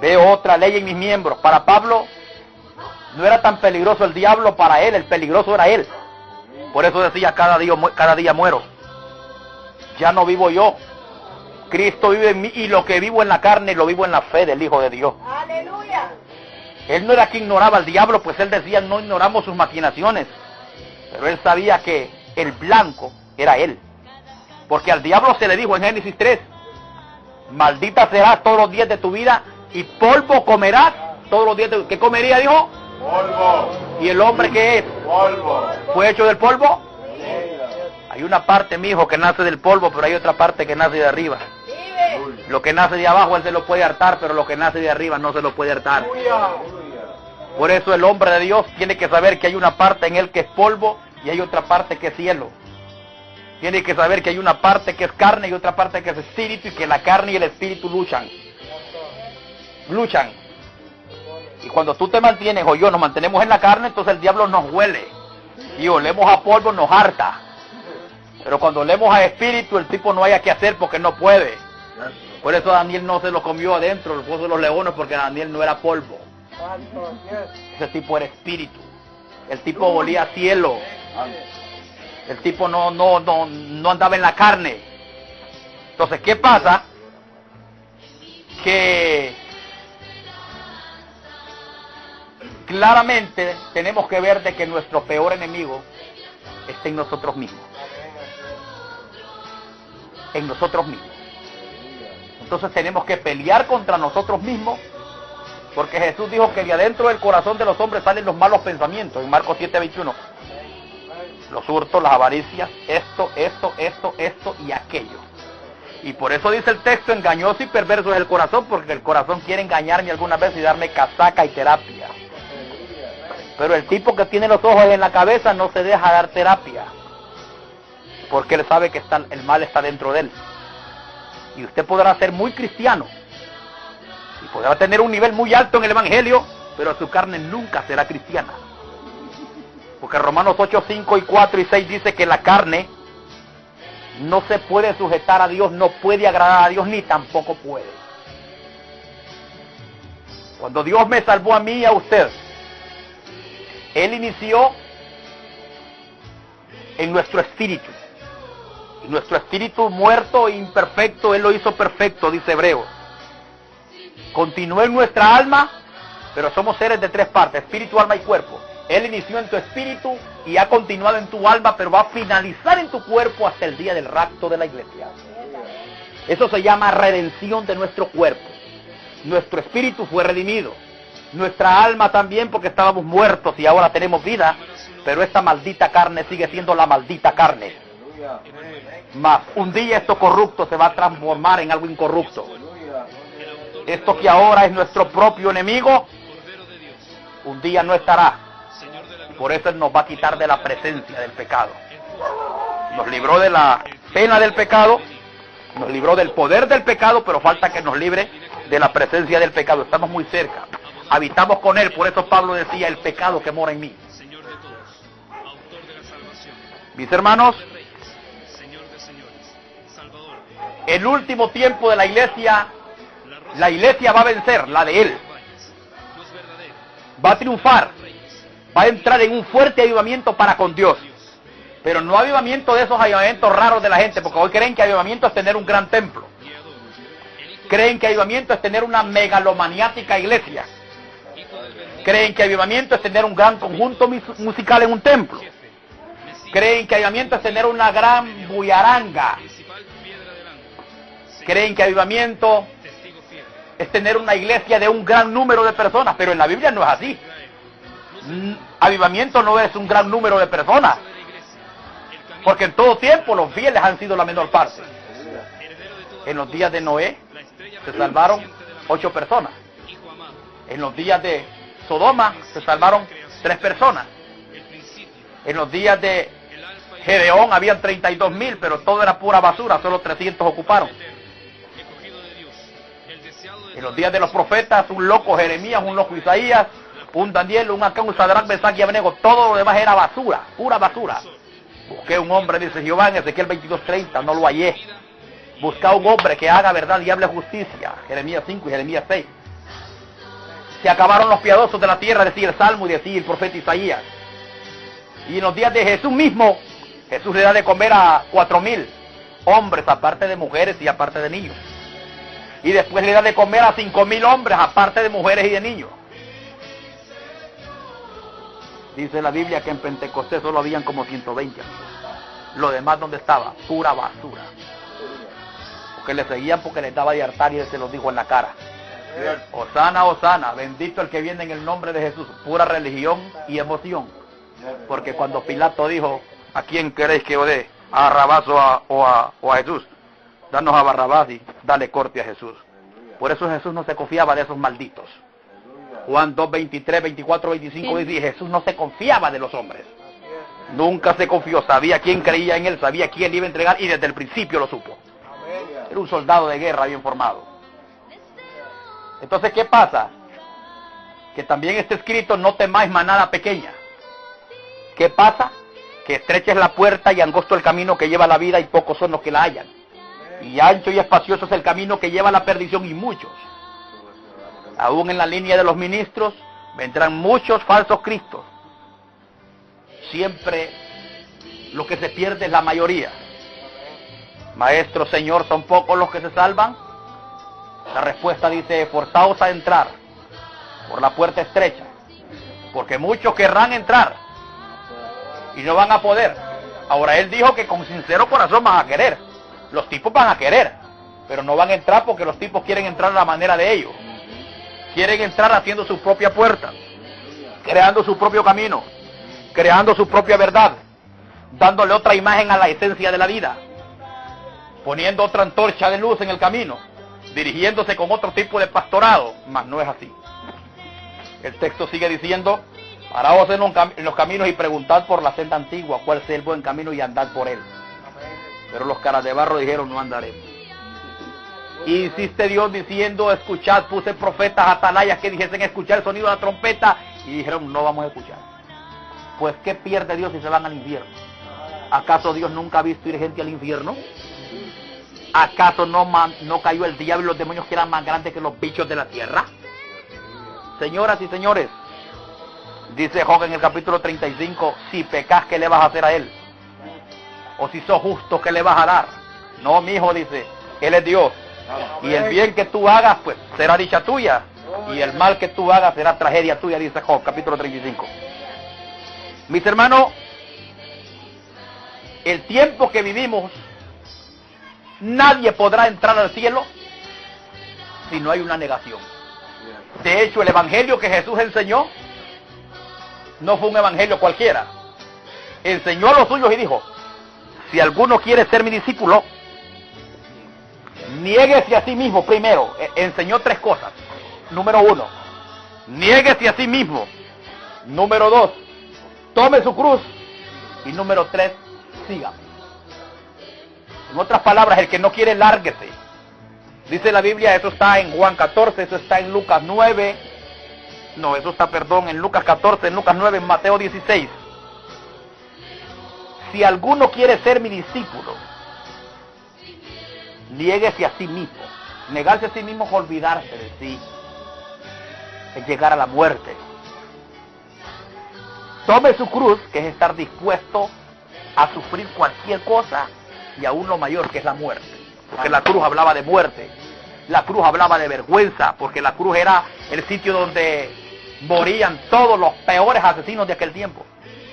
Veo otra ley en mis miembros. Para Pablo no era tan peligroso el diablo, para él el peligroso era él. Por eso decía, cada día muero. Ya no vivo yo, Cristo vive en mí, y lo que vivo en la carne lo vivo en la fe del Hijo de Dios. Aleluya. Él no era que ignoraba al diablo, pues él decía, no ignoramos sus maquinaciones. Pero él sabía que el blanco era él. Porque al diablo se le dijo en Génesis 3, maldita serás todos los días de tu vida y polvo comerás todos los días de tu vida. ¿Qué comería, dijo? Polvo. ¿Y el hombre qué es? Polvo. ¿Fue hecho del polvo? Hay una parte, mi hijo, que nace del polvo, pero hay otra parte que nace de arriba. Lo que nace de abajo él se lo puede hartar, pero lo que nace de arriba no se lo puede hartar. Por eso el hombre de Dios tiene que saber que hay una parte en él que es polvo y hay otra parte que es cielo. Tiene que saber que hay una parte que es carne y otra parte que es espíritu, y que la carne y el espíritu luchan. Luchan. Y cuando tú te mantienes o yo nos mantenemos en la carne, entonces el diablo nos huele. Y olemos a polvo, nos harta. Pero cuando olemos a espíritu, el tipo no haya que hacer porque no puede. Por eso Daniel no se lo comió adentro, el foso de los leones, porque Daniel no era polvo. Ese tipo era espíritu. El tipo olía a cielo. El tipo no andaba en la carne. Entonces, ¿qué pasa? Que claramente tenemos que ver de que nuestro peor enemigo está en nosotros mismos. En nosotros mismos. Entonces tenemos que pelear contra nosotros mismos, porque Jesús dijo que de adentro del corazón de los hombres salen los malos pensamientos, en Marcos 7:21. Los hurtos, las avaricias, esto y aquello. Y por eso dice el texto, engañoso y perverso es el corazón, porque el corazón quiere engañarme algunas veces y darme casaca y terapia. Pero el tipo que tiene los ojos en la cabeza no se deja dar terapia, porque él sabe que el mal está dentro de él. Y usted podrá ser muy cristiano, y podrá tener un nivel muy alto en el evangelio, pero su carne nunca será cristiana. Porque Romanos 8, 5 y 4 y 6 dice que la carne no se puede sujetar a Dios, no puede agradar a Dios, ni tampoco puede. Cuando Dios me salvó a mí y a usted, Él inició en nuestro espíritu. Y nuestro espíritu muerto e imperfecto, Él lo hizo perfecto, dice Hebreo. Continuó en nuestra alma, pero somos seres de tres partes, espíritu, alma y cuerpo. Él inició en tu espíritu y ha continuado en tu alma, pero va a finalizar en tu cuerpo hasta el día del rapto de la iglesia. Eso se llama redención de nuestro cuerpo. Nuestro espíritu fue redimido. Nuestra alma también, porque estábamos muertos y ahora tenemos vida, pero esta maldita carne sigue siendo la maldita carne. Mas un día esto corrupto se va a transformar en algo incorrupto. Esto que ahora es nuestro propio enemigo, un día no estará. Por eso Él nos va a quitar de la presencia del pecado. Nos libró de la pena del pecado, nos libró del poder del pecado, pero falta que nos libre de la presencia del pecado. Estamos muy cerca, habitamos con Él. Por eso Pablo decía, el pecado que mora en mí. Mis hermanos, el último tiempo de la iglesia va a vencer, la de Él. Va a triunfar, va a entrar en un fuerte avivamiento para con Dios. Pero no avivamiento de esos avivamientos raros de la gente, porque hoy creen que avivamiento es tener un gran templo. Creen que avivamiento es tener una megalomaniática iglesia. Creen que avivamiento es tener un gran conjunto musical en un templo. Creen que avivamiento es tener una gran bullaranga. Creen que avivamiento es tener una iglesia de un gran número de personas, pero en la Biblia no es así. Avivamiento no es un gran número de personas, porque en todo tiempo los fieles han sido la menor parte. En los días de Noé se salvaron 8 personas. En los días de Sodoma se salvaron 3 personas. En los días de Gedeón habían 32,000, pero todo era pura basura, solo 300 ocuparon. En los días de los profetas, un loco Jeremías, un loco Isaías, un Daniel, un Acán, un Sadrach, Mesach y Abednego. Todo lo demás era basura, pura basura. Busqué un hombre, dice Jehová en Ezequiel 22:30, no lo hallé. Busca un hombre que haga verdad y hable justicia. Jeremías 5 y Jeremías 6. Se acabaron los piadosos de la tierra, decía el Salmo y decía el profeta Isaías. Y en los días de Jesús mismo, Jesús le da de comer a 4,000 hombres, aparte de mujeres y aparte de niños. Y después le da de comer a 5,000 hombres, aparte de mujeres y de niños. Dice la Biblia que en Pentecostés solo habían como 120. Lo demás, ¿dónde estaba? Pura basura. Porque le seguían porque les daba de hartar y él se los dijo en la cara. Hosana, Hosana, bendito el que viene en el nombre de Jesús. Pura religión y emoción. Porque cuando Pilato dijo, ¿a quién queréis que os dé? ¿A Barrabás o a Jesús? Danos a Barrabás y dale corte a Jesús. Por eso Jesús no se confiaba de esos malditos. Juan 2, 23, 24, 25 dice, Jesús no se confiaba de los hombres. Nunca se confió, sabía quién creía en él, sabía quién le iba a entregar y desde el principio lo supo. Era un soldado de guerra bien formado. Entonces, ¿qué pasa? Que también está escrito, no temáis manada pequeña. ¿Qué pasa? Que estrecha es la puerta y angosto el camino que lleva a la vida y pocos son los que la hallan. Y ancho y espacioso es el camino que lleva a la perdición y muchos. Aún en la línea de los ministros vendrán muchos falsos cristos. Siempre lo que se pierde es la mayoría. Maestro, Señor, ¿son pocos los que se salvan? La respuesta dice, esforzaos a entrar por la puerta estrecha, porque muchos querrán entrar y no van a poder. Ahora, él dijo que con sincero corazón van a querer. Los tipos van a querer, pero no van a entrar porque los tipos quieren entrar a la manera de ellos. Quieren entrar haciendo su propia puerta, creando su propio camino, creando su propia verdad, dándole otra imagen a la esencia de la vida, poniendo otra antorcha de luz en el camino, dirigiéndose con otro tipo de pastorado, mas no es así. El texto sigue diciendo, paraos en los caminos y preguntad por la senda antigua, cuál sea el buen camino y andad por él. Pero los caras de barro dijeron, no andaremos. Y insiste Dios diciendo, escuchad, puse profetas atalayas que dijesen escuchar el sonido de la trompeta, y dijeron, no vamos a escuchar. Pues, ¿qué pierde Dios si se van al infierno? ¿Acaso Dios nunca ha visto ir gente al infierno? ¿Acaso no cayó el diablo y los demonios que eran más grandes que los bichos de la tierra? Señoras y señores, dice Job en el capítulo 35, si pecas, ¿qué le vas a hacer a él? O si sos justo, ¿qué le vas a dar? No, mi hijo, dice, él es Dios. Y el bien que tú hagas, pues, será dicha tuya. Y el mal que tú hagas será tragedia tuya, dice Job, capítulo 35. Mis hermanos, el tiempo que vivimos, nadie podrá entrar al cielo si no hay una negación. De hecho, el evangelio que Jesús enseñó no fue un evangelio cualquiera. Enseñó a los suyos y dijo, si alguno quiere ser mi discípulo, niéguese a sí mismo primero. Enseñó 3 cosas. Número 1, niéguese a sí mismo. Número 2, tome su cruz. Y número 3, sígame. En otras palabras, el que no quiere, lárguese. Dice la Biblia, eso está en Juan 14, eso está en Lucas 9. No, eso está, perdón, en Lucas 14, en Lucas 9, en Mateo 16. Si alguno quiere ser mi discípulo, niéguese a sí mismo. Negarse a sí mismo es olvidarse de sí, es llegar a la muerte. Tome su cruz, que es estar dispuesto a sufrir cualquier cosa y aún lo mayor, que es la muerte. Porque la cruz hablaba de muerte, la cruz hablaba de vergüenza, porque la cruz era el sitio donde morían todos los peores asesinos de aquel tiempo.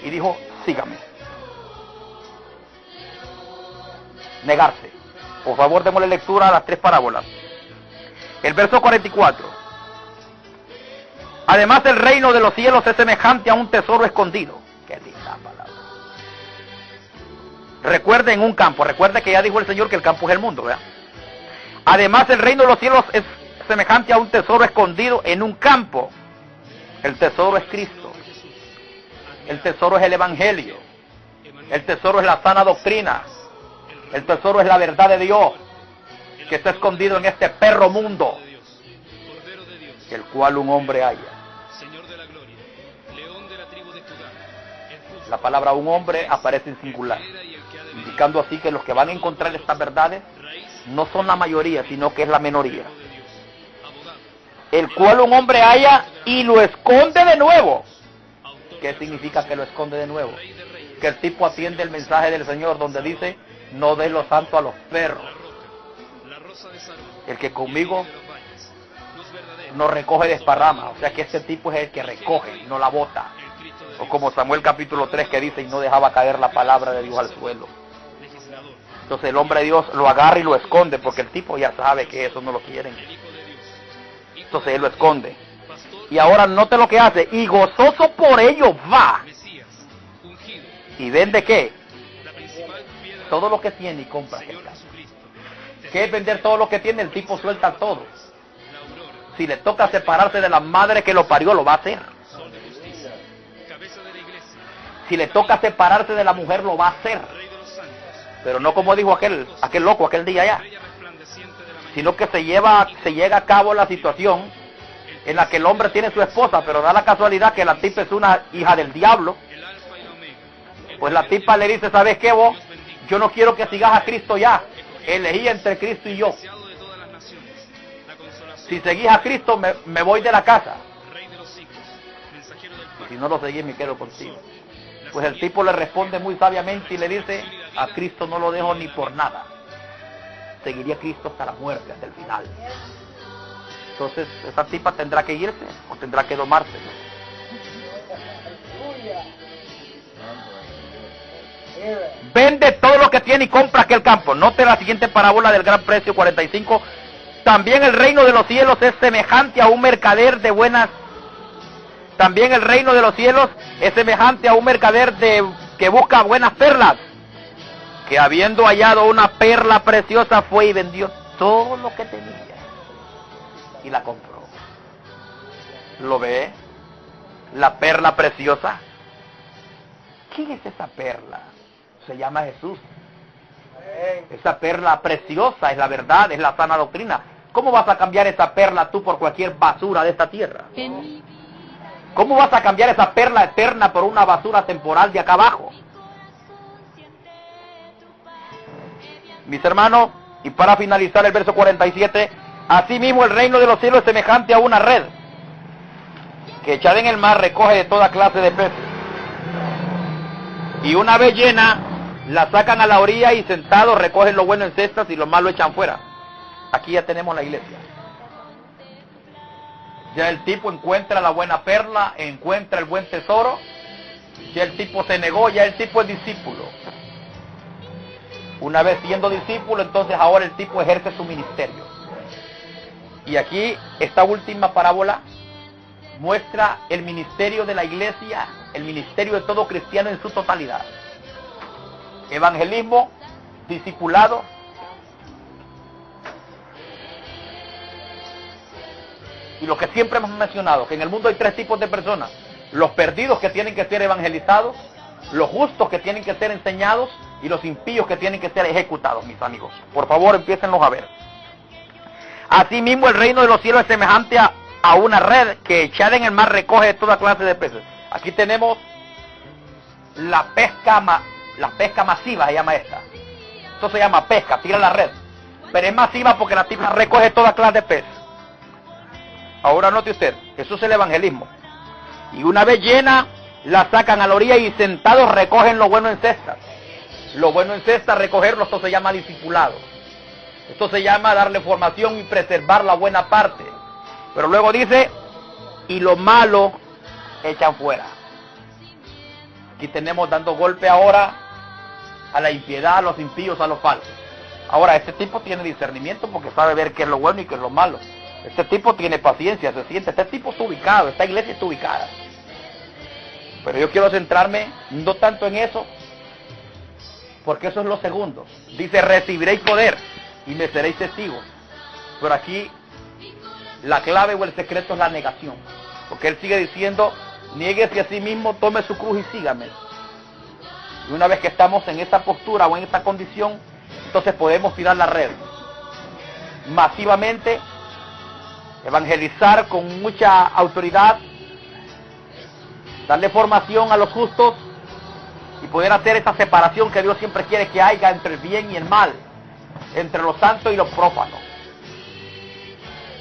Y dijo, sígame. Negarse. Por favor, démosle lectura a las 3 parábolas. El verso 44. Además, el reino de los cielos es semejante a un tesoro escondido. Qué linda palabra. Recuerde, en un campo. Recuerde que ya dijo el Señor que el campo es el mundo, ¿verdad? Además, el reino de los cielos es semejante a un tesoro escondido en un campo. El tesoro es Cristo. El tesoro es el Evangelio. El tesoro es la sana doctrina. El tesoro es la verdad de Dios, que está escondido en este perro mundo. el cual un hombre haya. Señor de la gloria, león de la tribu de Judá, el justo, La palabra un hombre aparece en singular, era y el que ha de venir, indicando así que los que van a encontrar estas verdades raíz no son la mayoría, sino que es la minoría. de Dios, abogado, El cual un hombre haya y lo esconde de nuevo. autor ¿Qué significa que lo esconde de nuevo? rey de reyes, Que el tipo atiende el mensaje del Señor donde dice, no des lo santo a los perros. la roca, la rosa de Sarón, El que conmigo de los valles, luz verdadera, no recoge desparrama. O sea que este tipo es el que recoge, no la bota. el Cristo de O Dios, como Samuel capítulo 3 que dice, y no dejaba caer la palabra de Dios al suelo. legislador, Entonces el hombre de Dios lo agarra y lo esconde, porque el tipo ya sabe que eso no lo quieren. el Hijo de Dios, Hijo Entonces de él lo Dios, esconde. pastor, Y ahora note lo que hace, y gozoso por ello va. Mesías, ungido, ¿Y vende qué? la principal piedra, Todo lo que tiene y compra aquel Señor campo. Jesucristo, ¿Qué es vender todo lo que tiene? El tipo suelta todo. la aurora, Si le toca separarse de la madre que lo parió, lo va a hacer. sol de justicia, cabeza de la iglesia, Si le toca separarse de la mujer, lo va a hacer. rey de los santos, Pero no como dijo aquel loco aquel día allá, estrella resplandeciente de la mañana, sino que se llega a cabo la situación en la que el hombre tiene su esposa, pero da la casualidad que la tipa es una hija del diablo. el alfa y la omega, el Pues la tipa le dice, ¿sabes qué vos? Yo no quiero que sigas a Cristo ya. Elegí entre Cristo y yo. deseado de todas las naciones, la consolación, Si seguís a Cristo, me voy de la casa. rey de los siglos, mensajero del Si pacto, no lo seguís, me quedo contigo. Pues el tipo le responde muy sabiamente y le dice, a Cristo no lo dejo ni por nada. Seguiría a Cristo hasta la muerte, hasta el final. Entonces, esa tipa tendrá que irse o tendrá que domarse. Vende todo lo que tiene y compra aquel campo. Note la siguiente parábola del gran precio 45. También el reino de los cielos es semejante a un mercader de buenas. También el reino de los cielos es semejante a un mercader que busca buenas perlas, que habiendo hallado una perla preciosa fue y vendió todo lo que tenía y la compró. ¿Lo ve? La perla preciosa. ¿Quién es esa perla? Se llama Jesús. Esa perla preciosa es la verdad, es la sana doctrina. ¿Cómo vas a cambiar esa perla tú por cualquier basura de esta tierra? ¿Cómo vas a cambiar esa perla eterna por una basura temporal de acá abajo? Mis hermanos, y para finalizar el verso 47, asimismo el reino de los cielos es semejante a una red que echada en el mar recoge de toda clase de peces. Y una vez llena, la sacan a la orilla y sentados recogen lo bueno en cestas y lo malo echan fuera. Aquí ya tenemos la iglesia. Ya el tipo encuentra la buena perla, encuentra el buen tesoro. Ya el tipo se negó, ya el tipo es discípulo. Una vez siendo discípulo, entonces ahora el tipo ejerce su ministerio. Y aquí, esta última parábola muestra el ministerio de la iglesia, el ministerio de todo cristiano en su totalidad. Evangelismo, discipulado, y lo que siempre hemos mencionado, que en el mundo hay tres tipos de personas: los perdidos que tienen que ser evangelizados, los justos que tienen que ser enseñados y los impíos que tienen que ser ejecutados, mis amigos. Por favor, empiécenlos a ver. Asimismo, el reino de los cielos es semejante a una red que echada en el mar recoge de toda clase de peces. Aquí tenemos la pesca masiva, se llama esta. Esto se llama pesca, tira la red. Pero es masiva porque la tipa recoge toda clase de peces. Ahora note usted, eso es el evangelismo. Y una vez llena, la sacan a la orilla y sentados recogen lo bueno en cestas. Lo bueno en cestas, recogerlo, esto se llama discipulado. Esto se llama darle formación y preservar la buena parte. Pero luego dice, y lo malo echan fuera. Aquí tenemos dando golpe ahora a la impiedad, a los impíos, a los falsos. Ahora, este tipo tiene discernimiento porque sabe ver qué es lo bueno y qué es lo malo. Este tipo tiene paciencia, se siente, este tipo está ubicado, esta iglesia está ubicada. Pero yo quiero centrarme no tanto en eso, porque eso es lo segundo. Dice, recibiréis poder y me seréis testigos. Pero aquí la clave o el secreto es la negación. Porque él sigue diciendo, niéguese a sí mismo, tome su cruz y sígame. Y una vez que estamos en esta postura o en esta condición, entonces podemos tirar la red masivamente evangelizar con mucha autoridad, darle formación a los justos y poder hacer esa separación que Dios siempre quiere que haya entre el bien y el mal, entre lo santo y lo prófano.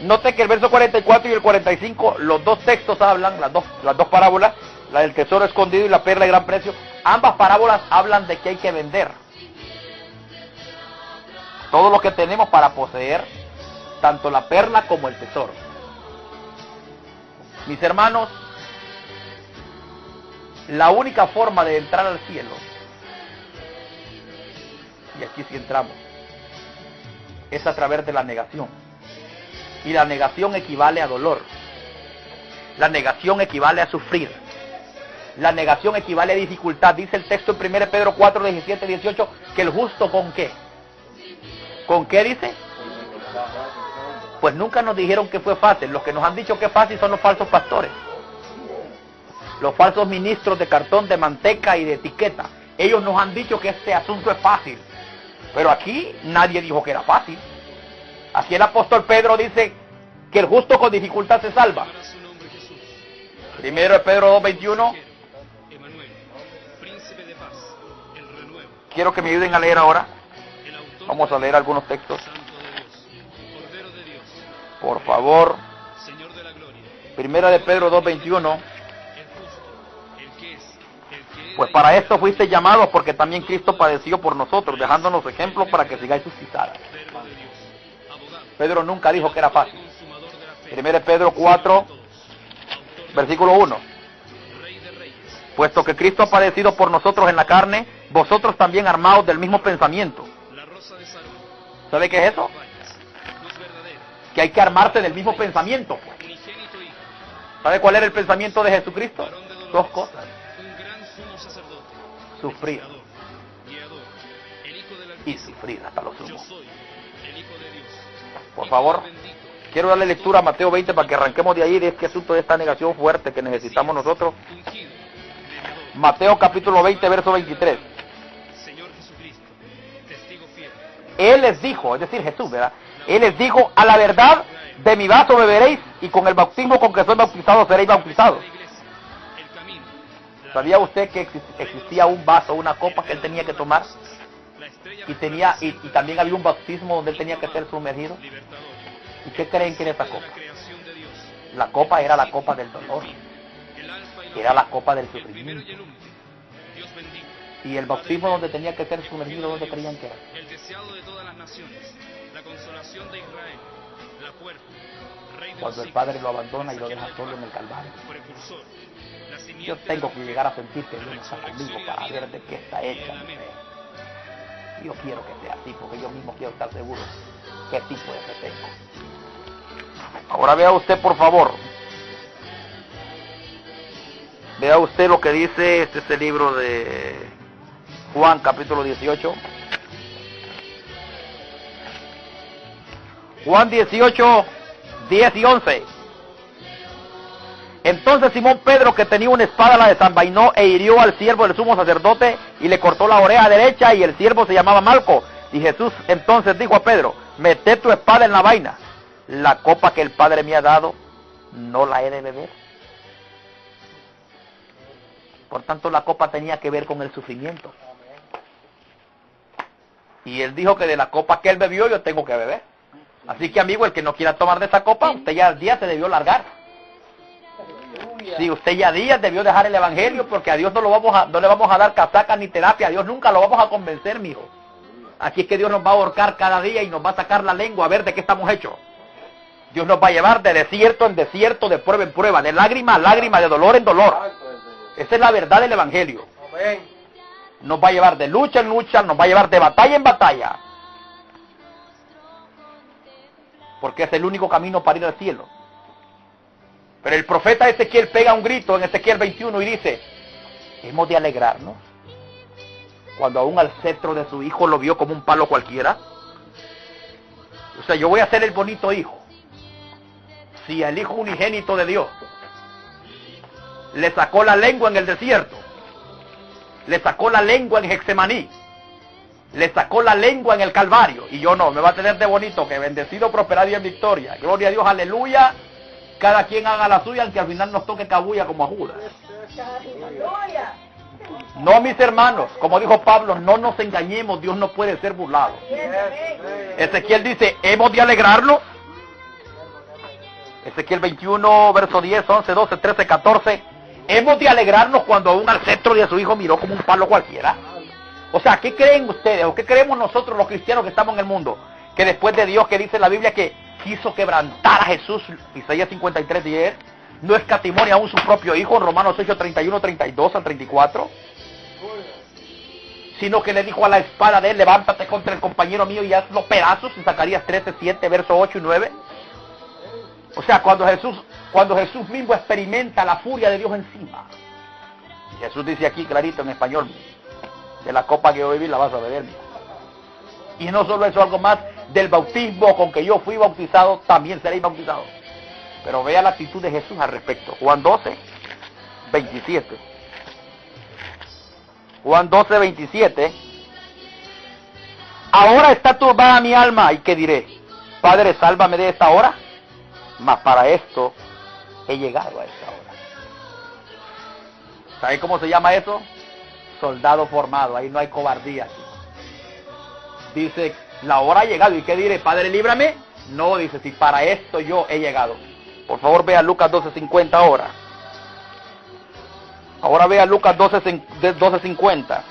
Note que el verso 44 y el 45, los dos textos hablan, las dos parábolas, la del tesoro escondido y la perla de gran precio, ambas parábolas hablan de que hay que vender todo lo que tenemos para poseer tanto la perla como el tesoro. Mis hermanos, la única forma de entrar al cielo, y aquí sí entramos, es a través de la negación. Y la negación equivale a dolor. La negación equivale a sufrir. La negación equivale a dificultad. Dice el texto en 1 Pedro 4, 17, 18, que el justo ¿con qué? ¿Con qué dice? Pues nunca nos dijeron que fue fácil. Los que nos han dicho que es fácil son los falsos pastores. Los falsos ministros de cartón, de manteca y de etiqueta. Ellos nos han dicho que este asunto es fácil. Pero aquí nadie dijo que era fácil. Aquí el apóstol Pedro dice que el justo con dificultad se salva. Primero de Pedro 2:21. Quiero que me ayuden a leer ahora. Vamos a leer algunos textos. Por favor. Primera de Pedro 2:21. Pues para esto fuiste llamados, porque también Cristo padeció por nosotros, dejándonos ejemplos para que sigáis sus pisadas. Pedro nunca dijo que era fácil. 1 Pedro 4, versículo 1. Puesto que Cristo ha padecido por nosotros en la carne, vosotros también armados del mismo pensamiento. ¿Sabe qué es eso? Que hay que armarse del mismo pensamiento. ¿Sabe cuál era el pensamiento de Jesucristo? Dos cosas. Sufrir. Y sufrir hasta lo sumo. Por favor, quiero darle lectura a Mateo 20 para que arranquemos de ahí, de este asunto de esta negación fuerte que necesitamos nosotros. Mateo capítulo 20, verso 23. Él les dijo, es decir, Jesús, ¿verdad? Él les dijo, a la verdad, de mi vaso beberéis, y con el bautismo con que soy bautizado seréis bautizados. ¿Sabía usted que existía un vaso, una copa que él tenía que tomar? Y también había un bautismo donde él tenía que ser sumergido. ¿Y qué creen que era esa copa? La copa era la copa del dolor. Era la copa del sufrimiento. Y el bautismo donde tenía que ser sumergido, ¿dónde creían que era? El deseado de todas las naciones, la consolación de Israel, la puerta, rey de Cuando el Padre lo abandona y lo deja solo en el Calvario. precursor, la simiente Yo tengo que llegar a sentir que Dios no está conmigo para ver de qué está hecha mi fe. Yo quiero que sea así, porque yo mismo quiero estar seguro qué tipo de fe tengo. Ahora vea usted, por favor. Vea usted lo que dice este libro de Juan, capítulo 18. Juan 18, 10 y 11. Entonces Simón Pedro, que tenía una espada, la desenvainó e hirió al siervo del sumo sacerdote y le cortó la oreja derecha, y el siervo se llamaba Malco. Y Jesús entonces dijo a Pedro, mete tu espada en la vaina. La copa que el Padre me ha dado, no la he de beber. Por tanto, la copa tenía que ver con el sufrimiento. Y él dijo que de la copa que él bebió, yo tengo que beber. Así que, amigo, el que no quiera tomar de esa copa, usted ya al día se debió largar. Si usted ya días debió dejar el evangelio, porque a Dios no le vamos a dar casacas ni terapia, a Dios nunca lo vamos a convencer, mijo. Aquí es que Dios nos va a ahorcar cada día y nos va a sacar la lengua a ver de qué estamos hechos. Dios nos va a llevar de desierto en desierto, de prueba en prueba, de lágrima a lágrima, de dolor en dolor. Esa es la verdad del evangelio. Nos va a llevar de lucha en lucha, nos va a llevar de batalla en batalla. Porque es el único camino para ir al cielo. Pero el profeta Ezequiel pega un grito en Ezequiel 21 y dice, hemos de alegrarnos cuando aún al cetro de su hijo lo vio como un palo cualquiera. O sea, yo voy a ser el bonito hijo. Si el hijo unigénito de Dios le sacó la lengua en el desierto, le sacó la lengua en Getsemaní, le sacó la lengua en el Calvario. Y yo no, me va a tener de bonito que bendecido, prosperado y en victoria. Gloria a Dios, aleluya. Cada quien haga la suya, aunque al final nos toque cabulla como a Judas. No, mis hermanos, como dijo Pablo, no nos engañemos, Dios no puede ser burlado. Ezequiel dice, hemos de alegrarnos. Ezequiel 21, verso 10, 11, 12, 13, 14. Hemos de alegrarnos cuando aún al cetro de su hijo miró como un palo cualquiera. O sea, ¿qué creen ustedes o qué creemos nosotros los cristianos que estamos en el mundo? Que después de Dios, que dice la Biblia que quiso quebrantar a Jesús, Isaías 53, 10, no escatimó ni aún su propio hijo, en Romanos 8, 31, 32 al 34, sino que le dijo a la espada de él, levántate contra el compañero mío y hazlo pedazos, en Zacarías 13, 7, verso 8 y 9. O sea, cuando Jesús mismo experimenta la furia de Dios encima. Jesús dice aquí clarito en español, de la copa que yo bebí la vas a beber. Y no solo eso, algo más, del bautismo con que yo fui bautizado, también seréis bautizados. Pero vea la actitud de Jesús al respecto. Juan 12, 27. Juan 12, 27. Ahora está turbada mi alma, ¿y qué diré? Padre, sálvame de esta hora. Mas para esto he llegado a esta hora. ¿Sabe cómo se llama eso? Soldado formado. Ahí no hay cobardía. Dice, la hora ha llegado. ¿Y qué diré? Padre, líbrame. No, dice, si para esto yo he llegado. Por favor, vea Lucas 12:50 ahora. Ahora vea Lucas 12:50.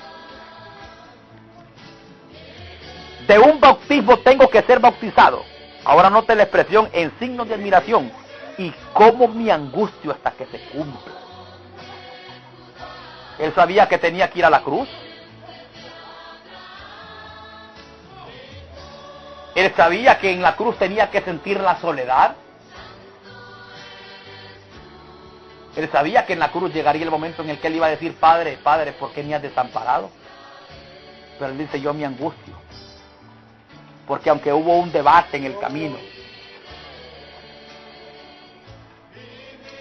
De un bautismo tengo que ser bautizado. Ahora note la expresión en signos de admiración. Y cómo mi angustio hasta que se cumpla. Él sabía que tenía que ir a la cruz. Él sabía que en la cruz tenía que sentir la soledad. Él sabía que en la cruz llegaría el momento en el que él iba a decir, Padre, Padre, ¿por qué me has desamparado? Pero él dice, yo me angustio. Porque aunque hubo un debate en el camino,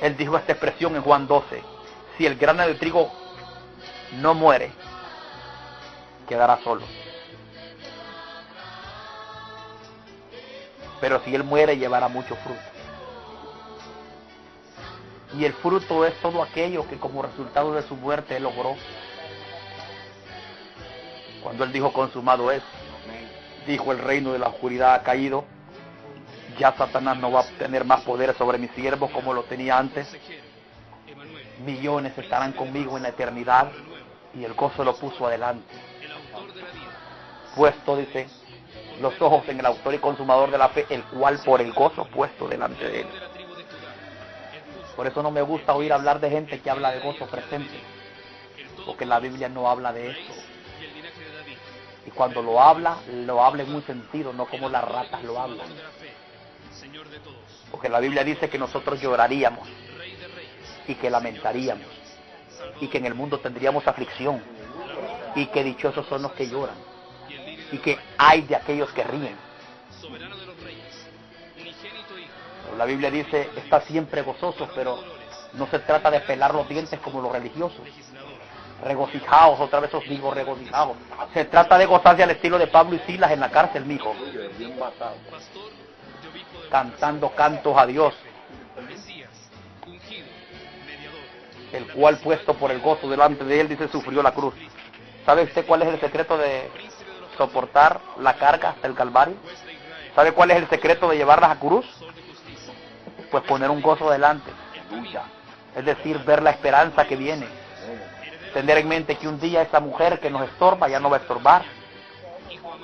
él dijo esta expresión en Juan 12, si el grano de trigo no muere, quedará solo. Pero si él muere, llevará mucho fruto. Y el fruto es todo aquello que como resultado de su muerte él logró. Cuando él dijo consumado es, dijo el reino de la oscuridad ha caído, ya Satanás no va a tener más poder sobre mis siervos como lo tenía antes. Millones estarán conmigo en la eternidad y el gozo lo puso adelante. Puesto, dice, los ojos en el autor y consumador de la fe, el cual por el gozo puesto delante de él. Por eso no me gusta oír hablar de gente que habla de gozo presente, porque la Biblia no habla de eso. Y cuando lo habla en un sentido, no como las ratas lo hablan. Porque la Biblia dice que nosotros lloraríamos y que lamentaríamos y que en el mundo tendríamos aflicción y que dichosos son los que lloran y que hay de aquellos que ríen. La Biblia dice, está siempre gozoso, pero no se trata de pelar los dientes como los religiosos. Regocijaos, otra vez os digo regocijaos. Se trata de gozarse al estilo de Pablo y Silas en la cárcel, mijo. Cantando cantos a Dios, el cual puesto por el gozo delante de él, dice, sufrió la cruz. ¿Sabe usted cuál es el secreto de soportar la carga hasta el Calvario? ¿Sabe cuál es el secreto de llevarlas a cruz? Pues poner un gozo delante. Es decir, ver la esperanza que viene. Tener en mente que un día esa mujer que nos estorba ya no va a estorbar.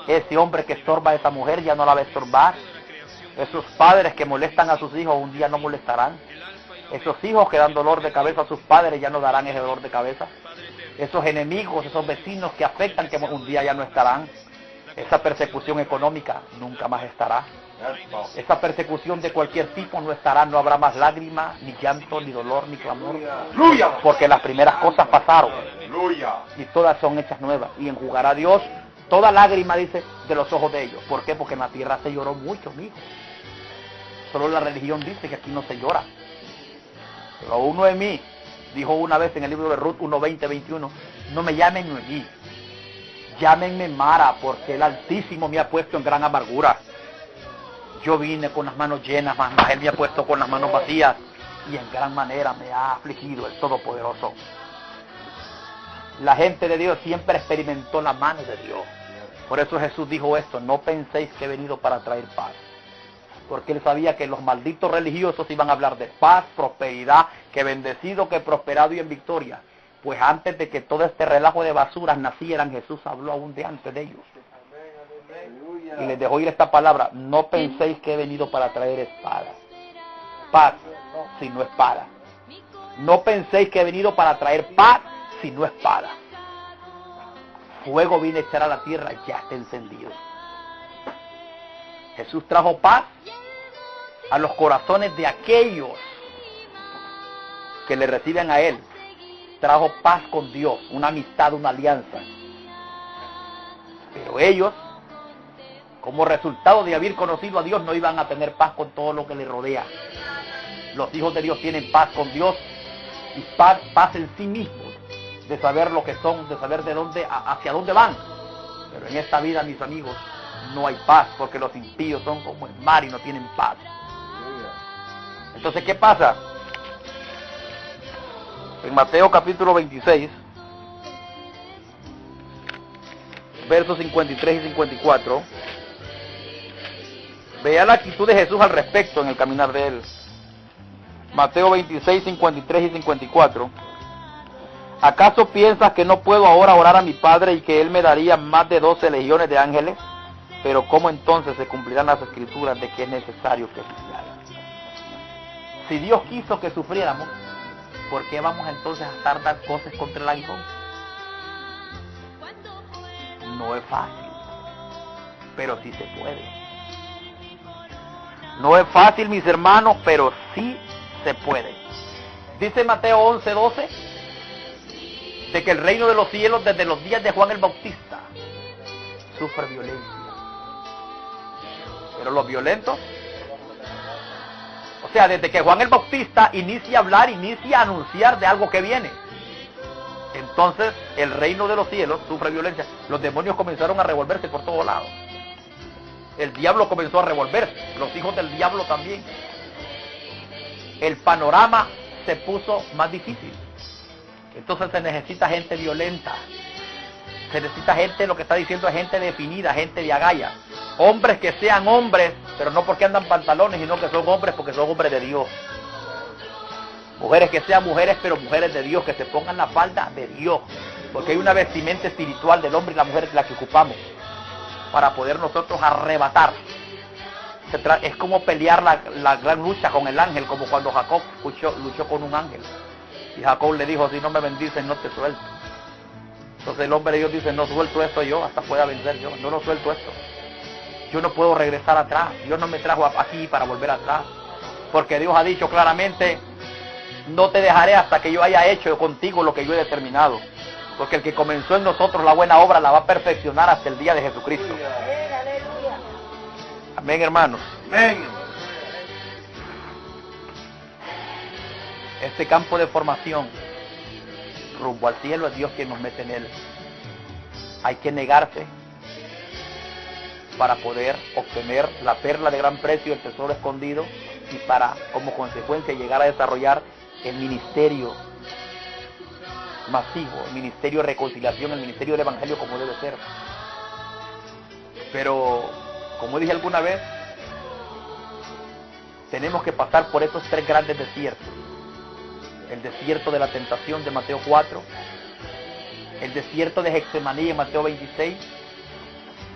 Ese hombre que estorba a esa mujer ya no la va a estorbar. Esos padres que molestan a sus hijos un día no molestarán. Esos hijos que dan dolor de cabeza a sus padres ya no darán ese dolor de cabeza. Esos enemigos, esos vecinos que afectan que un día ya no estarán. Esa persecución económica nunca más estará. Esa persecución de cualquier tipo no estará, no habrá más lágrimas, ni llanto, ni dolor, ni clamor. Porque las primeras cosas pasaron. Y todas son hechas nuevas. Y enjugará Dios toda lágrima, dice, de los ojos de ellos. ¿Por qué? Porque en la tierra se lloró mucho, mijo. Solo la religión dice que aquí no se llora. Pero un Noemí dijo una vez en el libro de Ruth 1:20-21, no me llamen Noemí, Llámenme Mara, porque el Altísimo me ha puesto en gran amargura. Yo vine con las manos llenas, mas Él me ha puesto con las manos vacías, y en gran manera me ha afligido el Todopoderoso. La gente de Dios siempre experimentó la mano de Dios. Por eso Jesús dijo esto: no penséis que he venido para traer paz. Porque Él sabía que los malditos religiosos iban a hablar de paz, prosperidad, que bendecido, que prosperado y en victoria. Pues antes de que todo este relajo de basuras nacieran, Jesús habló aún de antes de ellos. Y les dejó ir esta palabra: no penséis que he venido para traer espada. Paz, si no espada. No penséis que he venido para traer paz, si no espada. Fuego vine a echar a la tierra, ya está encendido. Jesús trajo paz a los corazones de aquellos que le reciben a Él. Trajo paz con Dios, una amistad, una alianza. Pero ellos, como resultado de haber conocido a Dios, no iban a tener paz con todo lo que les rodea. Los hijos de Dios tienen paz con Dios y paz en sí mismos, de saber lo que son, de saber de dónde, hacia dónde van. Pero en esta vida, mis amigos, no hay paz, porque los impíos son como el mar y no tienen paz. Entonces, ¿qué pasa? En Mateo capítulo 26, versos 53 y 54, vea la actitud de Jesús al respecto en el caminar de Él. Mateo 26, 53 y 54. ¿Acaso piensas que no puedo ahora orar a mi Padre y que Él me daría más de 12 legiones de ángeles? Pero ¿cómo entonces se cumplirán las escrituras de que es necesario que sufriéramos? Si Dios quiso que sufriéramos, ¿por qué vamos entonces a estar dando cosas contra el aguijón? No es fácil, pero sí se puede. No es fácil, mis hermanos, pero sí se puede. Dice Mateo 11:12, de que el reino de los cielos desde los días de Juan el Bautista sufre violencia. Pero los violentos, o sea, desde que Juan el Bautista inicia a hablar, inicia a anunciar de algo que viene, entonces el reino de los cielos sufre violencia. Los demonios comenzaron a revolverse por todos lados. El diablo comenzó a revolverse, los hijos del diablo también. El panorama se puso más difícil. Entonces se necesita gente violenta. Se necesita gente, lo que está diciendo es gente definida, gente de agallas. Hombres que sean hombres, pero no porque andan pantalones, sino que son hombres porque son hombres de Dios. Mujeres que sean mujeres, pero mujeres de Dios, que se pongan la falda de Dios. Porque hay una vestimenta espiritual del hombre y la mujer la que ocupamos para poder nosotros arrebatar. Es como pelear la gran lucha con el ángel, como cuando Jacob luchó con un ángel. Y Jacob le dijo: si no me bendices, no te suelto. Entonces el hombre de Dios dice: no suelto esto yo, hasta pueda vencer yo. No lo suelto esto. Yo no puedo regresar atrás. Dios no me trajo aquí para volver atrás. Porque Dios ha dicho claramente: no te dejaré hasta que yo haya hecho contigo lo que yo he determinado. Porque el que comenzó en nosotros la buena obra la va a perfeccionar hasta el día de Jesucristo. Amén, hermanos. Amén. Este campo de formación rumbo al cielo es Dios quien nos mete en él. Hay que negarse para poder obtener la perla de gran precio, el tesoro escondido, y para, como consecuencia, llegar a desarrollar el ministerio masivo, el ministerio de reconciliación, el ministerio del evangelio como debe ser. Pero, como dije alguna vez, tenemos que pasar por estos tres grandes desiertos: el desierto de la tentación de Mateo 4, el desierto de Getsemaní en Mateo 26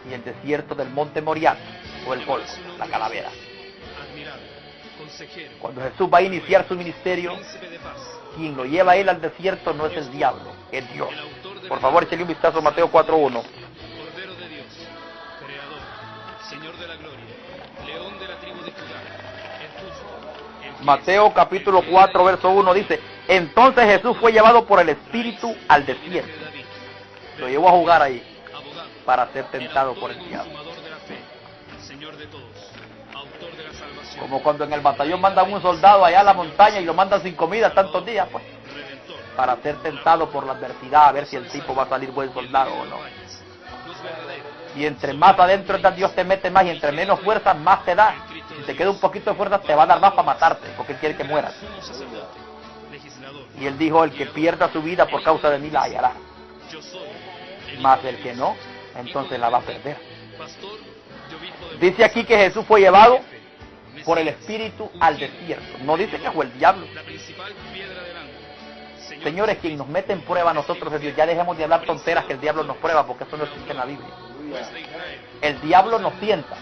y el desierto del monte Moriah, o el Golgo, la calavera. Cuando Jesús va a iniciar su ministerio, quien lo lleva a él al desierto no es el diablo, es Dios. Por favor, échale un vistazo a Mateo 4:1. Cordero de Dios, Creador, Señor de la gloria, León de la tribu de Judá, el justo, el Mateo capítulo 4, verso 1 dice: entonces Jesús fue llevado por el Espíritu al desierto. Lo llevó a jugar ahí para ser tentado por el diablo. Señor de todos, autor de la salvación, Como cuando en el batallón mandan un soldado allá a la montaña y lo mandan sin comida tantos días, pues, para ser tentado por la adversidad, a ver si el tipo va a salir buen soldado o no. Y entre más adentro estás, Dios te mete más, y entre menos fuerzas, más te da. Si te queda un poquito de fuerza, te va a dar más para matarte, porque Él quiere que mueras. Sumo sacerdote, legislador, Y Él dijo, el que pierda su vida por causa de mí la hallará. yo soy el Más el que no, entonces la va a perder. pastor de obispo de Dice aquí que Jesús fue llevado por el Espíritu al desierto. No dice que fue el diablo. la principal piedra del ángulo. Señor, Señores, quien nos mete en prueba a nosotros es Dios. Ya dejemos de hablar tonteras que el diablo nos prueba, porque eso no existe en la Biblia. juez de Israel, El diablo nos tienta,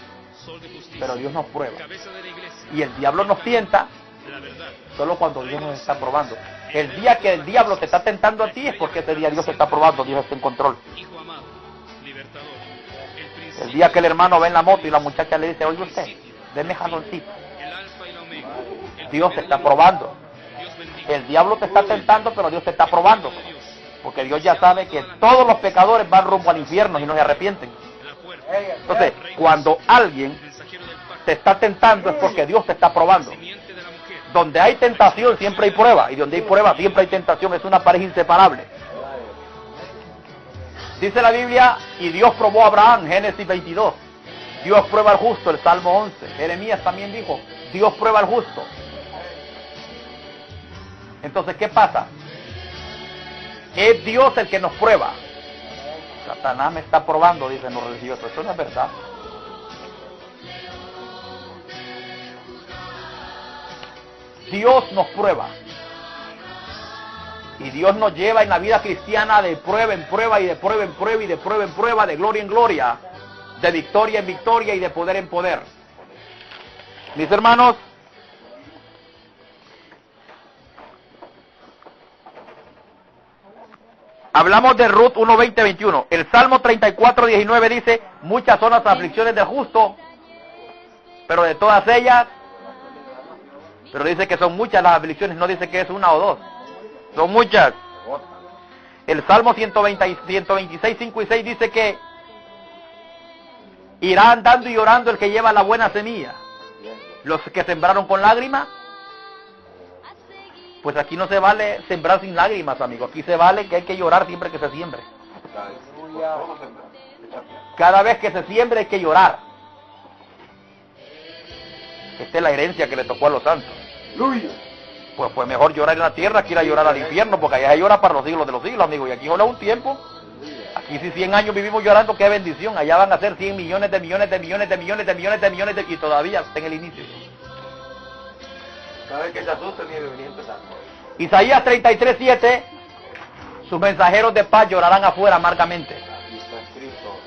sol de justicia, pero Dios nos prueba. cabeza de la iglesia, Y el diablo nos tienta la verdad, solo cuando Dios nos está probando. El día que el diablo te está tentando a ti es porque ese día Dios te está probando, Dios está en control. hijo amado, libertador, el principio, El día que el hermano ve en la moto y la muchacha le dice, oye usted, deme jaloncito, el alfa y la omega, el Dios te primero está y el probando. último. Dios bendiga. El diablo te está tentando, pero Dios te está probando. Porque Dios ya sabe que todos los pecadores van rumbo al infierno y no se arrepienten. La puerta, Entonces, cuando alguien mensajero del pacto, te está tentando es porque Dios te está probando. simiente de la mujer, Donde hay tentación siempre hay prueba, y donde hay prueba siempre hay tentación, es una pareja inseparable. Dice la Biblia, y Dios probó a Abraham, Génesis 22. Dios prueba al justo, el Salmo 11. Jeremías también dijo, Dios prueba al justo. Entonces, ¿qué pasa? Es Dios el que nos prueba. Satanás me está probando, dicen los religiosos. Eso no es verdad. Dios nos prueba. Y Dios nos lleva en la vida cristiana de prueba en prueba, y de prueba en prueba, y de prueba en prueba, de gloria en gloria, de victoria en victoria, y de poder en poder. Mis hermanos, hablamos de Ruth 1:20-21. El Salmo 34:19 dice, muchas son las aflicciones del justo, pero de todas ellas, pero dice que son muchas las aflicciones, no dice que es una o dos, son muchas. El Salmo 126, 5 y 6 dice que irá andando y llorando el que lleva la buena semilla. Los que sembraron con lágrimas, pues aquí no se vale sembrar sin lágrimas, amigo. Aquí se vale que hay que llorar siempre que se siembre. Cada vez que se siembre hay que llorar. Esta es la herencia que le tocó a los santos. Pues mejor llorar en la tierra que ir a llorar al infierno, porque allá se llora para los siglos de los siglos, amigo. Y aquí llora un tiempo. Aquí si 100 años vivimos llorando, qué bendición. Allá van a ser 100 millones de millones de millones de millones de millones de millones y todavía está en el inicio. Cada vez que se asusten y venía empezando. Isaías 33:7, sus mensajeros de paz llorarán afuera amargamente. Aquí está escrito.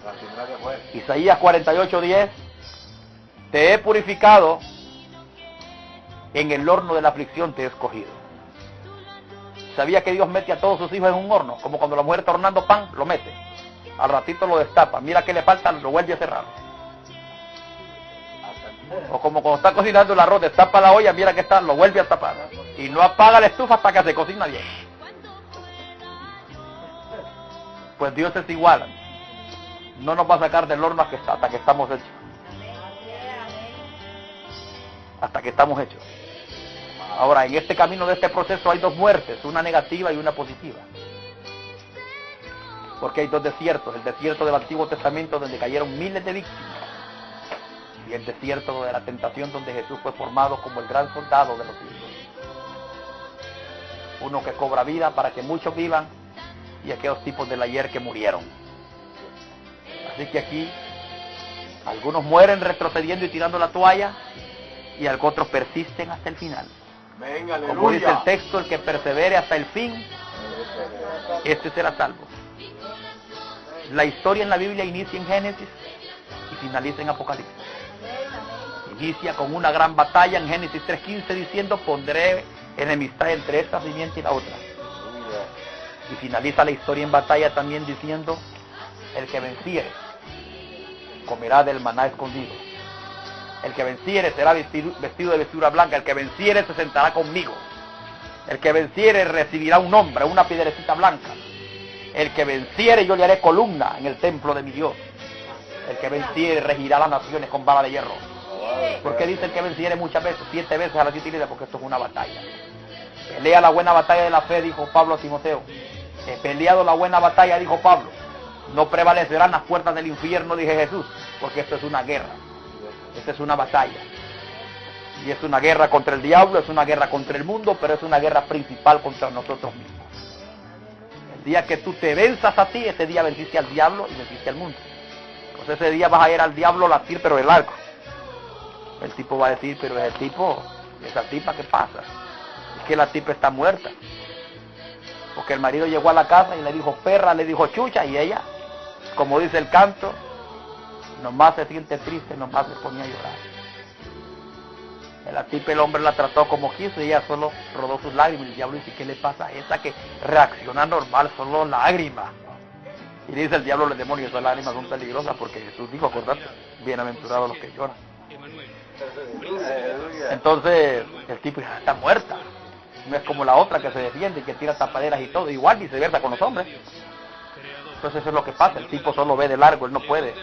La tendrá de afuera. Isaías 48:10, te he purificado, en el horno de la aflicción te he escogido. ¿Sabía que Dios mete a todos sus hijos en un horno? Como cuando la mujer está hornando pan, lo mete. Al ratito lo destapa, mira que le falta, lo vuelve a cerrar. O como cuando está cocinando el arroz, destapa la olla, mira que está, lo vuelve a tapar. Y no apaga la estufa hasta que se cocina bien. Pues Dios es igual. No nos va a sacar del horno hasta que estamos hechos. Hasta que estamos hechos. Ahora, en este camino de este proceso hay dos muertes, una negativa y una positiva. Porque hay dos desiertos, el desierto del Antiguo Testamento donde cayeron miles de víctimas, y el desierto de la tentación donde Jesús fue formado como el gran soldado de los siglos. Uno que cobra vida para que muchos vivan, y aquellos tipos del ayer que murieron. Así que aquí, algunos mueren retrocediendo y tirando la toalla, y otros persisten hasta el final. Venga, aleluya. Como dice el texto, el que persevere hasta el fin, este será salvo. La historia en la Biblia inicia en Génesis y finaliza en Apocalipsis. Inicia con una gran batalla en Génesis 3:15 diciendo, pondré enemistad entre esta simiente y la otra. Y finaliza la historia en batalla también diciendo, el que venciere comerá del maná escondido. El que venciere será vestido de vestidura blanca. El que venciere se sentará conmigo. El que venciere recibirá un nombre, una piedrecita blanca. El que venciere yo le haré columna en el templo de mi Dios. El que venciere regirá las naciones con vara de hierro. ¿Por qué dice el que venciere muchas veces? 7 veces a las 7 días, porque esto es una batalla. Pelea la buena batalla de la fe, dijo Pablo a Timoteo. He peleado la buena batalla, dijo Pablo. No prevalecerán las puertas del infierno, dije Jesús, porque esto es una guerra. Esta es una batalla. Y es una guerra contra el diablo, es una guerra contra el mundo, pero es una guerra principal contra nosotros mismos. El día que tú te venzas a ti, ese día venciste al diablo y venciste al mundo. Pues ese día vas a ir al diablo a latir, pero el arco. El tipo va a decir, pero ese tipo, esa tipa, ¿qué pasa? Es que la tipa está muerta. Porque el marido llegó a la casa y le dijo perra, le dijo chucha, y ella, como dice el canto, nomás se siente triste, nomás se ponía a llorar. La tipa, el hombre la trató como quiso y ella solo rodó sus lágrimas. El diablo dice, ¿qué le pasa a esa que reacciona normal, solo lágrimas? Y dice el diablo, los demonios, esas lágrimas son peligrosas porque Jesús dijo, acordate, bienaventurados los que lloran. Entonces, el tipo ya está muerta. No es como la otra que se defiende y que tira tapaderas y todo. Igual viceversa con los hombres. Entonces eso es lo que pasa. El tipo solo ve de largo, él no puede.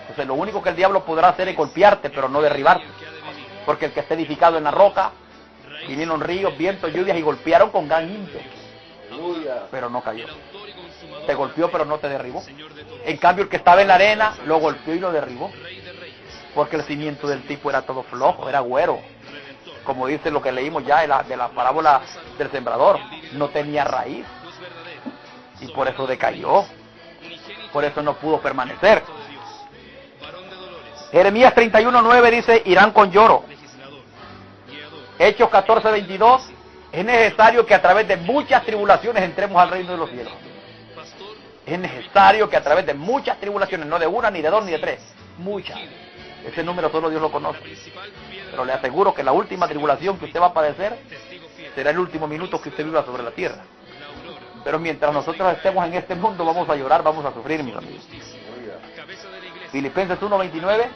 Entonces lo único que el diablo podrá hacer es golpearte, pero no derribarte. Porque el que está edificado en la roca, vinieron ríos, vientos, lluvias y golpearon con gran ímpetu. Pero no cayó. Te golpeó, pero no te derribó. En cambio, el que estaba en la arena, lo golpeó y lo derribó. Porque el cimiento del tipo era todo flojo, era güero. Como dice lo que leímos ya de la parábola del sembrador. No tenía raíz. Y por eso decayó. Por eso no pudo permanecer. Jeremías 31:9 dice, irán con lloro. Hechos 14:22, es necesario que a través de muchas tribulaciones entremos al reino de los cielos. Es necesario que a través de muchas tribulaciones, no de una, ni de dos, ni de tres, muchas. Ese número solo Dios lo conoce. Pero le aseguro que la última tribulación que usted va a padecer será el último minuto que usted viva sobre la tierra. Pero mientras nosotros estemos en este mundo, vamos a llorar, vamos a sufrir, mis amigos. Filipenses 1:29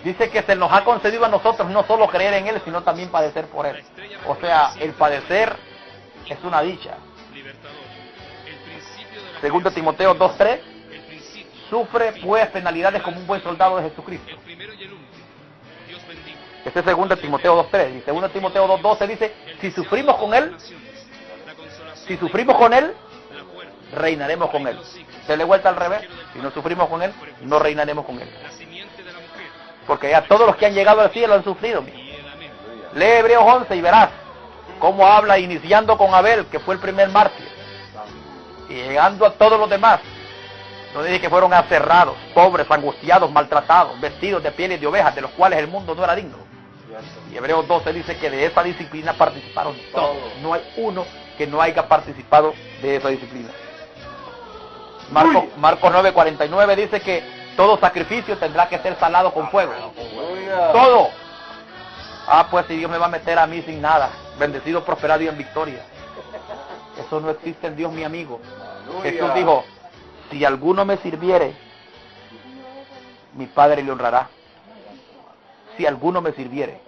dice que se nos ha concedido a nosotros no solo creer en Él, sino también padecer por Él. O sea, el padecer es una dicha. 2 Timoteo 2:3, sufre pues penalidades como un buen soldado de Jesucristo. Este es 2 Timoteo 2:3. Y 2 Timoteo 2:12 dice, si sufrimos con Él, reinaremos con Él. Se le vuelta al revés, si no sufrimos con Él, no reinaremos con Él. Porque ya todos los que han llegado al cielo han sufrido. Lee Hebreos 11 y verás cómo habla, iniciando con Abel, que fue el primer mártir, y llegando a todos los demás. No dice que fueron aserrados, pobres, angustiados, maltratados, vestidos de pieles de ovejas, de los cuales el mundo no era digno. Y Hebreos 12 dice que de esa disciplina participaron todos. No hay uno que no haya participado de esa disciplina. Marcos 9:49 dice que todo sacrificio tendrá que ser salado con fuego. Todo. Pues si Dios me va a meter a mí sin nada, bendecido, prosperado y en victoria. Eso no existe en Dios, mi amigo. Jesús dijo, si alguno me sirviere, mi Padre le honrará. Si alguno me sirviere.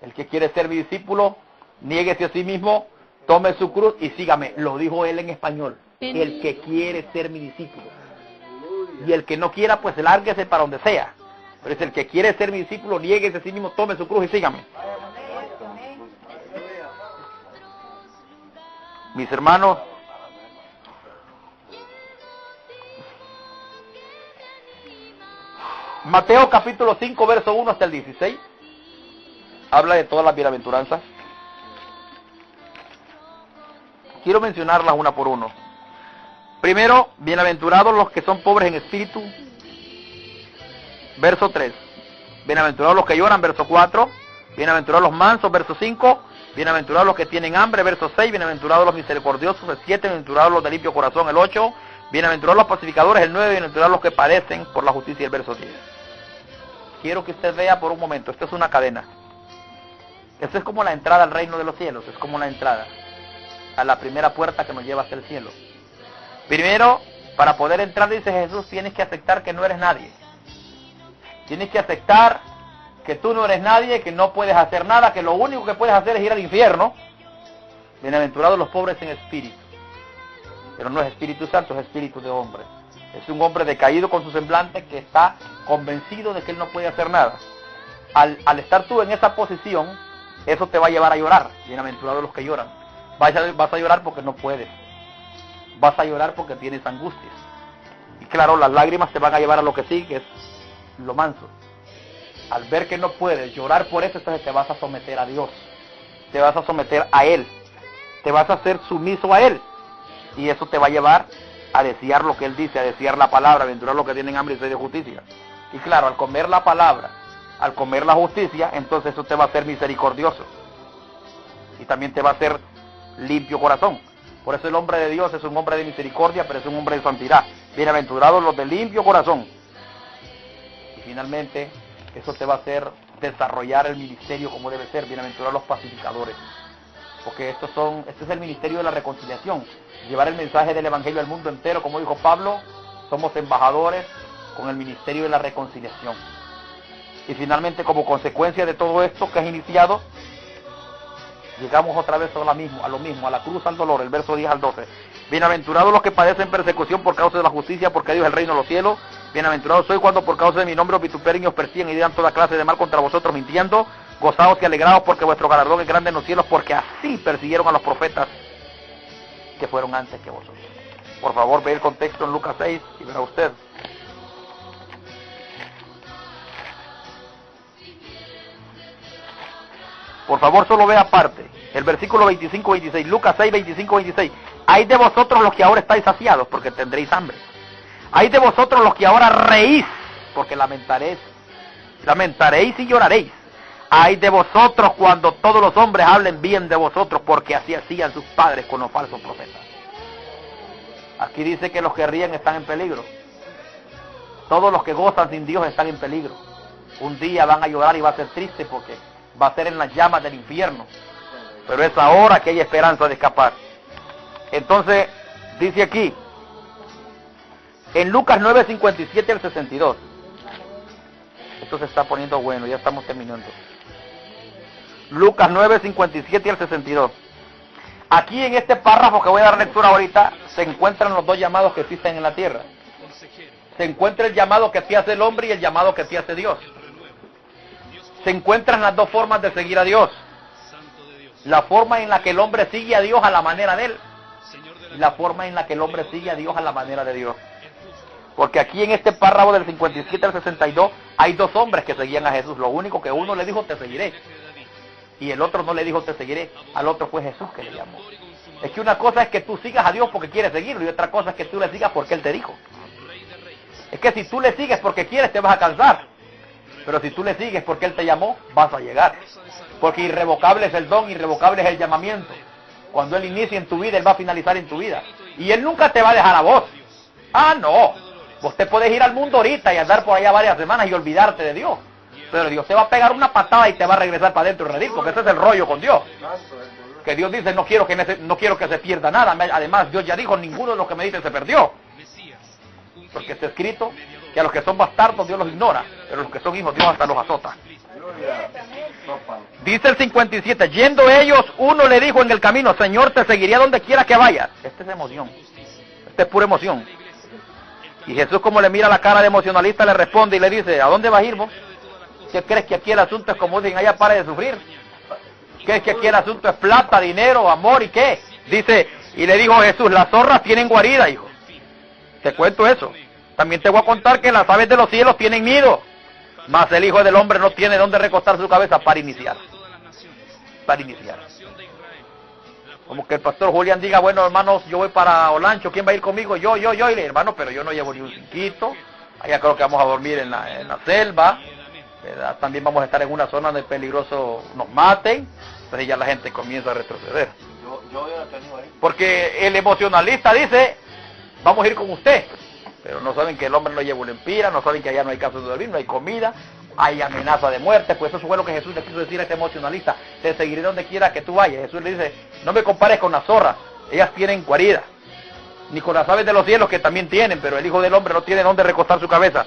El que quiere ser mi discípulo, niéguese a sí mismo, tome su cruz y sígame. Lo dijo él en español. El que quiere ser mi discípulo. Y el que no quiera, pues lárguese para donde sea. Pero es el que quiere ser mi discípulo, niéguese a sí mismo, tome su cruz y sígame. Mis hermanos, Mateo capítulo 5, verso 1 hasta el 16, habla de todas las bienaventuranzas. Quiero mencionarlas una por uno. Primero, bienaventurados los que son pobres en espíritu, verso 3. Bienaventurados los que lloran, verso 4. Bienaventurados los mansos, verso 5. Bienaventurados los que tienen hambre, verso 6. Bienaventurados los misericordiosos, el 7. Bienaventurados los de limpio corazón, el 8. Bienaventurados los pacificadores, el 9. Bienaventurados los que padecen por la justicia, el verso 10. Quiero que usted vea por un momento, esto es una cadena. Esto es como la entrada al reino de los cielos, es como la entrada a la primera puerta que nos lleva hacia el cielo. Primero, para poder entrar, dice Jesús, tienes que aceptar que no eres nadie. Tienes que aceptar que tú no eres nadie, que no puedes hacer nada, que lo único que puedes hacer es ir al infierno. Bienaventurados los pobres en espíritu. Pero no es Espíritu Santo, es espíritu de hombre. Es un hombre decaído con su semblante que está convencido de que él no puede hacer nada. Al estar tú en esa posición, eso te va a llevar a llorar. Bienaventurados los que lloran. Vas a llorar porque no puedes. vas a llorar porque tienes angustias. Y claro, las lágrimas te van a llevar a lo que sí, que es lo manso. Al ver que no puedes llorar por eso, entonces te vas a someter a Dios. Te vas a someter a Él. Te vas a hacer sumiso a Él. Y eso te va a llevar a desear lo que Él dice, a desear la palabra, a aventurar lo que tienen hambre y sed de justicia. Y claro, al comer la palabra, al comer la justicia, entonces eso te va a hacer misericordioso. Y también te va a hacer limpio corazón. Por eso el hombre de Dios es un hombre de misericordia, pero es un hombre de santidad. Bienaventurados los de limpio corazón. Y finalmente, eso te va a hacer desarrollar el ministerio como debe ser. Bienaventurados los pacificadores. Porque este es el ministerio de la reconciliación. Llevar el mensaje del evangelio al mundo entero, como dijo Pablo, somos embajadores con el ministerio de la reconciliación. Y finalmente, como consecuencia de todo esto que has iniciado, llegamos otra vez a lo mismo, a la cruz, al dolor, el verso 10 al 12. Bienaventurados los que padecen persecución por causa de la justicia, porque Dios es el reino de los cielos. Bienaventurados soy cuando por causa de mi nombre os vituperen y os persiguen y digan toda clase de mal contra vosotros mintiendo. Gozaos y alegraos porque vuestro galardón es grande en los cielos, porque así persiguieron a los profetas que fueron antes que vosotros. Por favor, ve el contexto en Lucas 6 y verá usted. Por favor, solo vea aparte. El versículo 25-26, Lucas 6, 25-26. Hay de vosotros los que ahora estáis saciados, porque tendréis hambre. Hay de vosotros los que ahora reís, porque lamentaréis y lloraréis. Hay de vosotros cuando todos los hombres hablen bien de vosotros, porque así hacían sus padres con los falsos profetas. Aquí dice que los que ríen están en peligro. Todos los que gozan sin Dios están en peligro. Un día van a llorar y va a ser triste porque va a ser en las llamas del infierno. Pero es ahora que hay esperanza de escapar. Entonces, dice aquí, en Lucas 9, 57 al 62. Esto se está poniendo bueno, ya estamos terminando. Lucas 9, 57 al 62. Aquí en este párrafo que voy a dar lectura ahorita, se encuentran los dos llamados que existen en la tierra. Se encuentra el llamado que te hace el hombre y el llamado que te hace Dios. Se encuentran las dos formas de seguir a Dios. La forma en la que el hombre sigue a Dios a la manera de él. Y la forma en la que el hombre sigue a Dios a la manera de Dios. Porque aquí en este párrafo del 57 al 62 hay dos hombres que seguían a Jesús. Lo único que uno le dijo, te seguiré. Y el otro no le dijo, te seguiré. Al otro fue Jesús que le llamó. Es que una cosa es que tú sigas a Dios porque quieres seguirlo. Y otra cosa es que tú le sigas porque Él te dijo. Es que si tú le sigues porque quieres, te vas a cansar. Pero si tú le sigues porque Él te llamó, vas a llegar. Porque irrevocable es el don, irrevocable es el llamamiento. Cuando Él inicia en tu vida, Él va a finalizar en tu vida. Y Él nunca te va a dejar a vos. Ah, no. Vos te puedes ir al mundo ahorita y andar por allá varias semanas y olvidarte de Dios. Pero Dios te va a pegar una patada y te va a regresar para adentro y redir, porque ese es el rollo con Dios. Que Dios dice, no quiero que se pierda nada. Además, Dios ya dijo, ninguno de los que me dicen se perdió. Porque está escrito que a los que son bastardos Dios los ignora, pero los que son hijos Dios hasta los azota. Dice el 57, yendo ellos, uno le dijo en el camino, Señor, te seguiría donde quiera que vayas. Esta es emoción, esta es pura emoción. Y Jesús, como le mira la cara de emocionalista, le responde y le dice, ¿a dónde vas a ir vos? ¿Qué crees que aquí el asunto es como dicen allá, pare de sufrir? ¿Crees que aquí el asunto es plata, dinero, amor y qué? Dice, y le dijo Jesús, las zorras tienen guarida, hijo. Te cuento eso. También te voy a contar que las aves de los cielos tienen nido, mas el Hijo del Hombre no tiene dónde recostar su cabeza para iniciar. Para iniciar. Como que el pastor Julián diga, bueno, hermanos, yo voy para Olancho, ¿quién va a ir conmigo? Yo, y le hermano, pero yo no llevo ni un cinquito. Allá creo que vamos a dormir en la selva, ¿verdad? También vamos a estar en una zona donde es peligroso nos maten. Entonces ya la gente comienza a retroceder. Porque el emocionalista dice, vamos a ir con usted. Pero no saben que el hombre no lleva una empira, no saben que allá no hay caso de dormir, no hay comida, hay amenaza de muerte. Pues eso fue lo que Jesús le quiso decir a este emocionalista, te seguiré donde quiera que tú vayas. Jesús le dice, no me compares con las zorras, ellas tienen guarida, ni con las aves de los cielos que también tienen, pero el Hijo del Hombre no tiene dónde recostar su cabeza.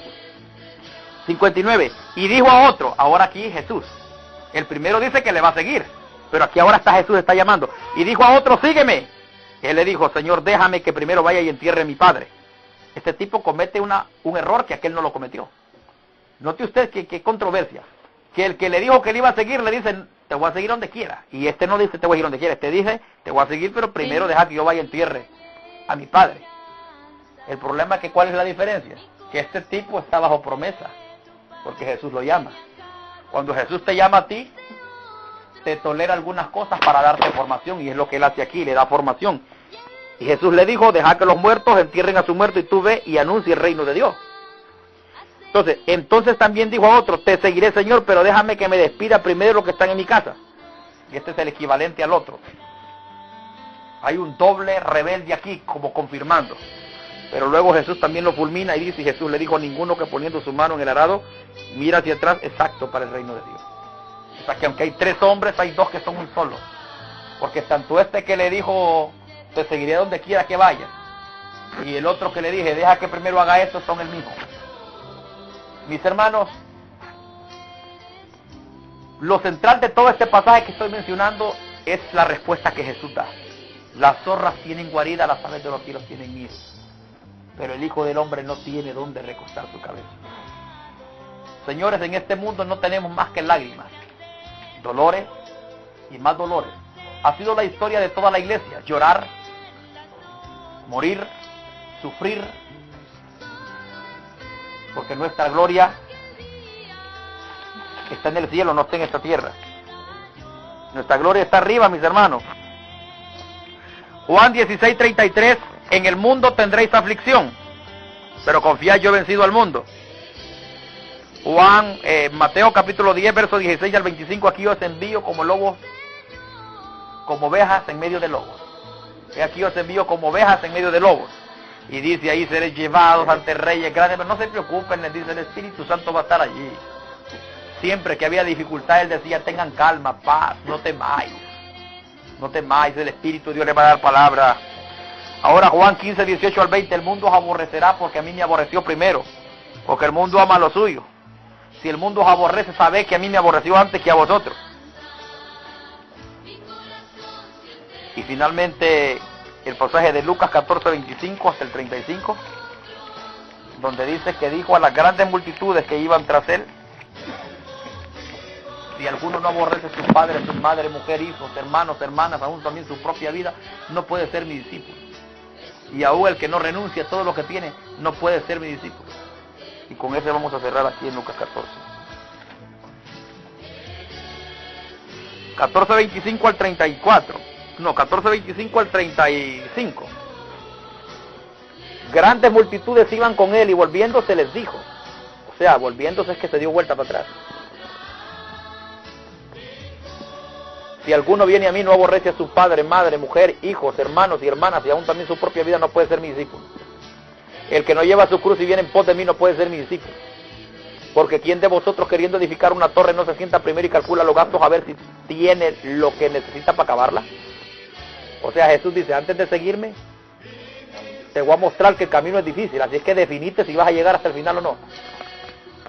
59, y dijo a otro, ahora aquí Jesús, el primero dice que le va a seguir, pero aquí ahora está Jesús, está llamando, y dijo a otro, sígueme. Él le dijo, Señor, déjame que primero vaya y entierre a mi padre. Este tipo comete un error que aquel no lo cometió. Note usted que controversia. Que el que le dijo que le iba a seguir, le dice, te voy a seguir donde quiera. Y este no dice, te voy a ir donde quiera. Este dice, te voy a seguir, pero primero deja que yo vaya y entierre a mi Padre. El problema es que ¿cuál es la diferencia? Que este tipo está bajo promesa, porque Jesús lo llama. Cuando Jesús te llama a ti, te tolera algunas cosas para darte formación, y es lo que él hace aquí, le da formación. Y Jesús le dijo, deja que los muertos entierren a su muerto y tú ve y anuncia el reino de Dios. Entonces también dijo a otro, te seguiré Señor, pero déjame que me despida primero los que están en mi casa. Y este es el equivalente al otro. Hay un doble rebelde aquí, como confirmando. Pero luego Jesús también lo fulmina y dice, y Jesús le dijo, ninguno que poniendo su mano en el arado mira hacia atrás es apto para el reino de Dios. O sea que aunque hay 3 hombres, hay 2 que son un solo. Porque tanto este que le dijo, te seguiré donde quiera que vaya, y el otro que le dije, deja que primero haga esto, son el mismo. Mis hermanos, lo central de todo este pasaje que estoy mencionando es la respuesta que Jesús da. Las zorras tienen guarida, las aves de los cielos tienen nido, pero el Hijo del Hombre no tiene dónde recostar su cabeza. Señores, en este mundo no tenemos más que lágrimas, dolores y más dolores. Ha sido la historia de toda la iglesia, llorar, morir, sufrir, porque nuestra gloria está en el cielo, no está en esta tierra. Nuestra gloria está arriba, mis hermanos. Juan 16:33, en el mundo tendréis aflicción, pero confiad, yo he vencido al mundo. Mateo capítulo 10, versos 16 al 25, aquí os envío como lobos, como ovejas en medio de lobos. Aquí os envío como ovejas en medio de lobos. Y dice ahí, seréis llevados ante reyes grandes, pero no se preocupen, les dice, el Espíritu Santo va a estar allí. Siempre que había dificultad, él decía, tengan calma, paz, no temáis. No temáis, el Espíritu de Dios le va a dar palabra. Ahora Juan 15, 18 al 20, el mundo os aborrecerá porque a mí me aborreció primero, porque el mundo ama lo suyo. Si el mundo os aborrece, sabed que a mí me aborreció antes que a vosotros. Y finalmente el pasaje de Lucas 14, 25 hasta el 35, donde dice que dijo a las grandes multitudes que iban tras él, si alguno no aborrece a sus padres, a su madre, mujer, hijos, hermanos, hermanas, aún también su propia vida, no puede ser mi discípulo. Y aún el que no renuncia a todo lo que tiene, no puede ser mi discípulo. Y con ese vamos a cerrar aquí en Lucas 14. 14, 25 al 34. No, 14, 25 al 35. Grandes multitudes iban con él y volviéndose les dijo. O sea, volviéndose es que se dio vuelta para atrás. Si alguno viene a mí, no aborrece a su padre, madre, mujer, hijos, hermanos y hermanas, y aún también su propia vida, no puede ser mi discípulo. El que no lleva su cruz y viene en pos de mí no puede ser mi discípulo. Porque ¿quién de vosotros queriendo edificar una torre no se sienta primero y calcula los gastos a ver si tiene lo que necesita para acabarla? O sea, Jesús dice, antes de seguirme, te voy a mostrar que el camino es difícil, así es que definite si vas a llegar hasta el final o no.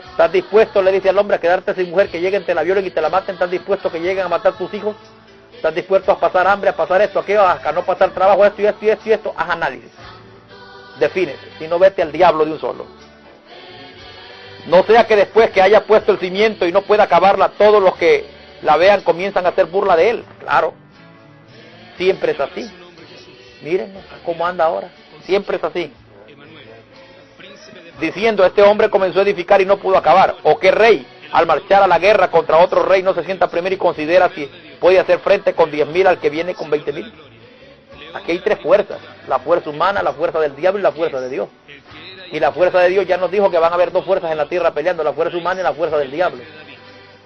¿Estás dispuesto, le dice al hombre, a quedarte sin mujer, que lleguen, te la violen y te la maten? ¿Estás dispuesto que lleguen a matar tus hijos? ¿Estás dispuesto a pasar hambre, a pasar esto, aquello, a no pasar trabajo, esto y esto y esto y esto? Haz análisis. Defínete, si no vete al diablo de un solo. No sea que después que haya puesto el cimiento y no pueda acabarla, todos los que la vean comienzan a hacer burla de él. Claro, siempre es así. Miren cómo anda ahora, siempre es así. Diciendo, este hombre comenzó a edificar y no pudo acabar. ¿O qué rey, al marchar a la guerra contra otro rey, no se sienta primero y considera si puede hacer frente con 10,000 al que viene con 20,000? Aquí hay 3 fuerzas, la fuerza humana, la fuerza del diablo y la fuerza de Dios. Y la fuerza de Dios ya nos dijo que van a haber 2 fuerzas en la tierra peleando, la fuerza humana y la fuerza del diablo.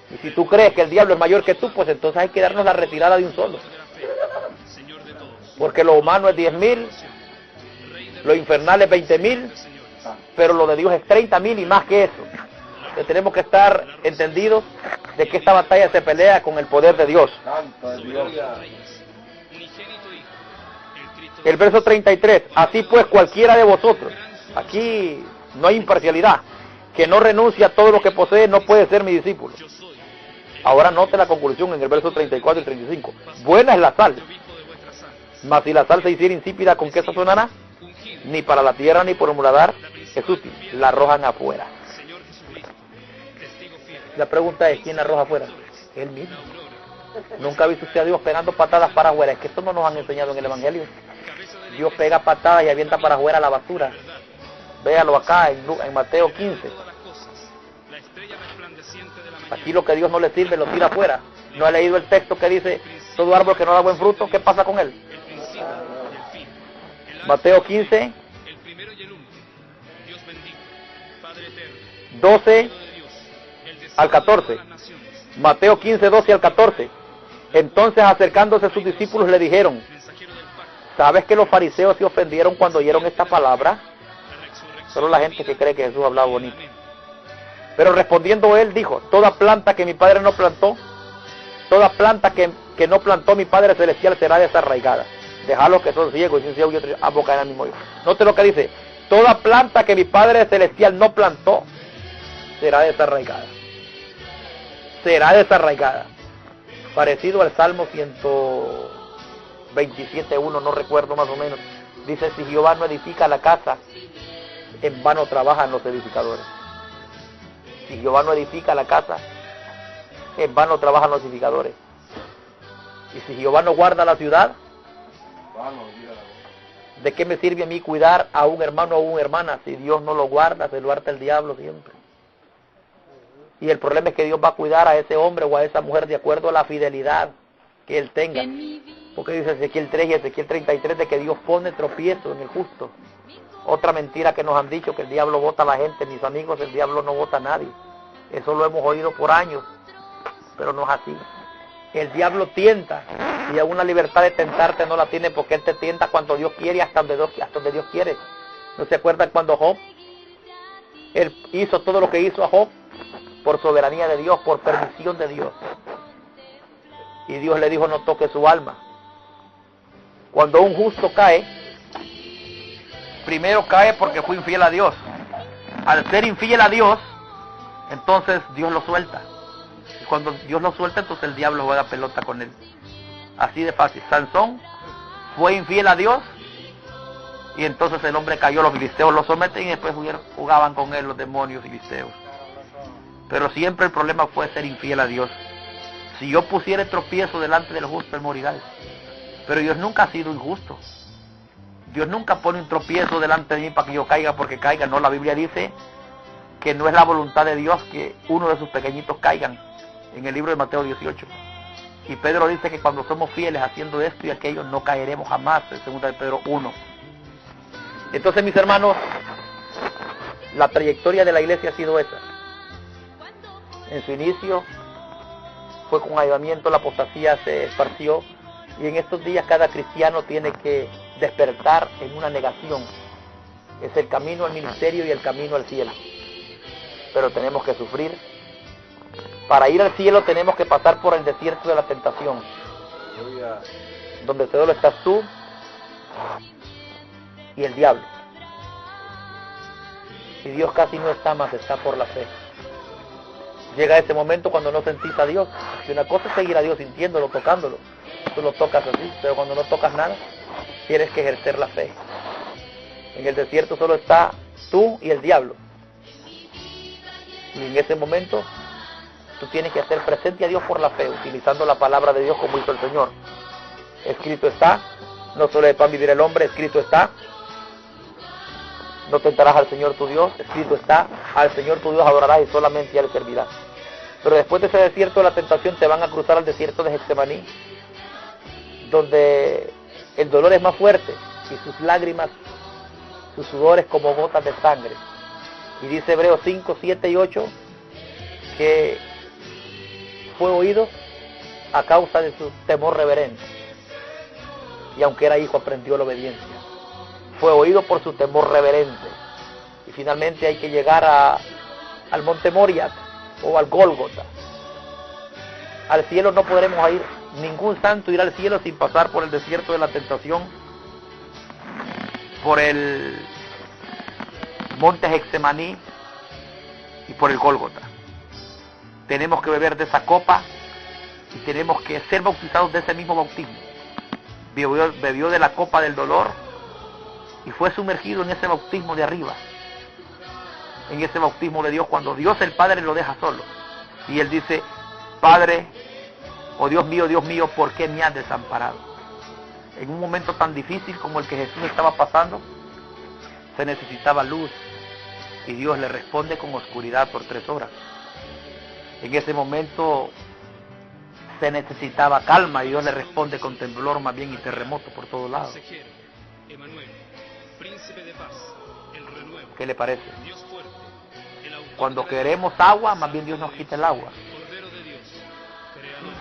Y si tú crees que el diablo es mayor que tú, pues entonces hay que darnos la retirada de un solo. Porque lo humano es 10,000, lo infernal es 20,000, pero lo de Dios es 30,000 y más que eso. Entonces tenemos que estar entendidos de que esta batalla se pelea con el poder de Dios. El verso 33, así pues cualquiera de vosotros, aquí no hay imparcialidad, que no renuncia a todo lo que posee, no puede ser mi discípulo. Ahora note la conclusión en el verso 34 y 35. Buena es la sal, mas si la sal se hiciera insípida, ¿con qué sazonará? Ni para la tierra ni por el muladar es útil, la arrojan afuera. La pregunta es, ¿quién la arroja afuera? Él mismo. ¿Nunca ha visto usted a Dios pegando patadas para afuera? Es que esto no nos han enseñado en el Evangelio. Dios pega patadas y avienta para afuera la basura. Véalo acá en Mateo 15. Aquí lo que Dios no le sirve lo tira afuera. ¿No ha leído el texto que dice, todo árbol que no da buen fruto, qué pasa con él? Mateo 15, 12 al 14. Mateo 15, 12 al 14. Entonces, acercándose sus discípulos, le dijeron, ¿sabes que los fariseos se ofendieron cuando oyeron esta palabra? Solo la gente que cree que Jesús hablaba bonito. Pero respondiendo él dijo, toda planta que mi Padre no plantó, toda planta que no plantó mi Padre Celestial será desarraigada. Déjalos que son ciegos y sin ciego y otros ambos caen al mismo hoyo. Note lo que dice, toda planta que mi Padre Celestial no plantó será desarraigada. Será desarraigada. Parecido al Salmo 127.1, no recuerdo más o menos. Dice, si Jehová no edifica la casa, en vano trabajan los edificadores. Si Jehová no edifica la casa, en vano trabajan los edificadores. Y si Jehová no guarda la ciudad, ¿de qué me sirve a mí cuidar a un hermano o a una hermana? Si Dios no lo guarda, se lo harta el diablo siempre. Y el problema es que Dios va a cuidar a ese hombre o a esa mujer de acuerdo a la fidelidad que él tenga. Porque dice Ezequiel 3 y Ezequiel 33 de que Dios pone tropiezo en el justo. Otra mentira que nos han dicho, que el diablo vota a la gente. Mis amigos, el diablo no vota a nadie. Eso lo hemos oído por años, pero no es así. El diablo tienta, y aún la libertad de tentarte no la tiene, porque él te tienta cuando Dios quiere y hasta donde Dios quiere. ¿No se acuerdan cuando Job? Él hizo todo lo que hizo a Job por soberanía de Dios, por permisión de Dios. Y Dios le dijo, no toque su alma. Cuando un justo cae, primero cae porque fue infiel a Dios. Al ser infiel a Dios, entonces Dios lo suelta. Y cuando Dios lo suelta, entonces el diablo juega pelota con él. Así de fácil. Sansón fue infiel a Dios y entonces el hombre cayó, los filisteos lo someten y después jugaban con él los demonios filisteos. Pero siempre el problema fue ser infiel a Dios. Si yo pusiera el tropiezo delante del justo, él morirá. Pero Dios nunca ha sido injusto. Dios nunca pone un tropiezo delante de mí para que yo caiga porque caiga. No, la Biblia dice que no es la voluntad de Dios que uno de sus pequeñitos caigan. En el libro de Mateo 18. Y Pedro dice que cuando somos fieles haciendo esto y aquello, no caeremos jamás. En 2 de Pedro 1. Entonces, mis hermanos, la trayectoria de la iglesia ha sido esa. En su inicio fue con avivamiento, la apostasía se esparció. Y en estos días cada cristiano tiene que despertar en una negación. Es el camino al ministerio y el camino al cielo. Pero tenemos que sufrir. Para ir al cielo tenemos que pasar por el desierto de la tentación. Donde solo estás tú y el diablo. Y Dios casi no está más, está por la fe. Llega ese momento cuando no sentís a Dios. Si una cosa es seguir a Dios sintiéndolo, tocándolo. Tú lo tocas así, pero cuando no tocas nada, tienes que ejercer la fe. En el desierto solo está tú y el diablo. Y en ese momento, tú tienes que hacer presente a Dios por la fe, utilizando la palabra de Dios como hizo el Señor. Escrito está, no solo de pan vivir el hombre, escrito está. No tentarás al Señor tu Dios, escrito está, al Señor tu Dios adorarás y solamente a Él servirás. Pero después de ese desierto de la tentación te van a cruzar al desierto de Getsemaní, donde el dolor es más fuerte y sus lágrimas, sus sudores como gotas de sangre. Y dice Hebreos 5, 7 y 8 que fue oído a causa de su temor reverente. Y aunque era hijo aprendió la obediencia. Fue oído por su temor reverente. Y finalmente hay que llegar al monte Moriah o al Gólgota. Al cielo no podremos ir. Ningún santo irá al cielo sin pasar por el desierto de la tentación, por el monte Getsemaní y por el Gólgota. Tenemos que beber de esa copa y tenemos que ser bautizados de ese mismo bautismo. Bebió de la copa del dolor y fue sumergido en ese bautismo de arriba, en ese bautismo de Dios, cuando Dios el Padre lo deja solo y Él dice, Padre, oh Dios mío, ¿por qué me has desamparado? En un momento tan difícil como el que Jesús estaba pasando, se necesitaba luz. Y Dios le responde con oscuridad por 3 horas. En ese momento se necesitaba calma y Dios le responde con temblor más bien y terremoto por todos lados. Consejero, Emanuel, príncipe de paz, el renuevo, ¿Qué le parece? Dios fuerte, el autor Cuando de la queremos agua, más bien Dios nos quita el agua. Cordero de Dios, creador,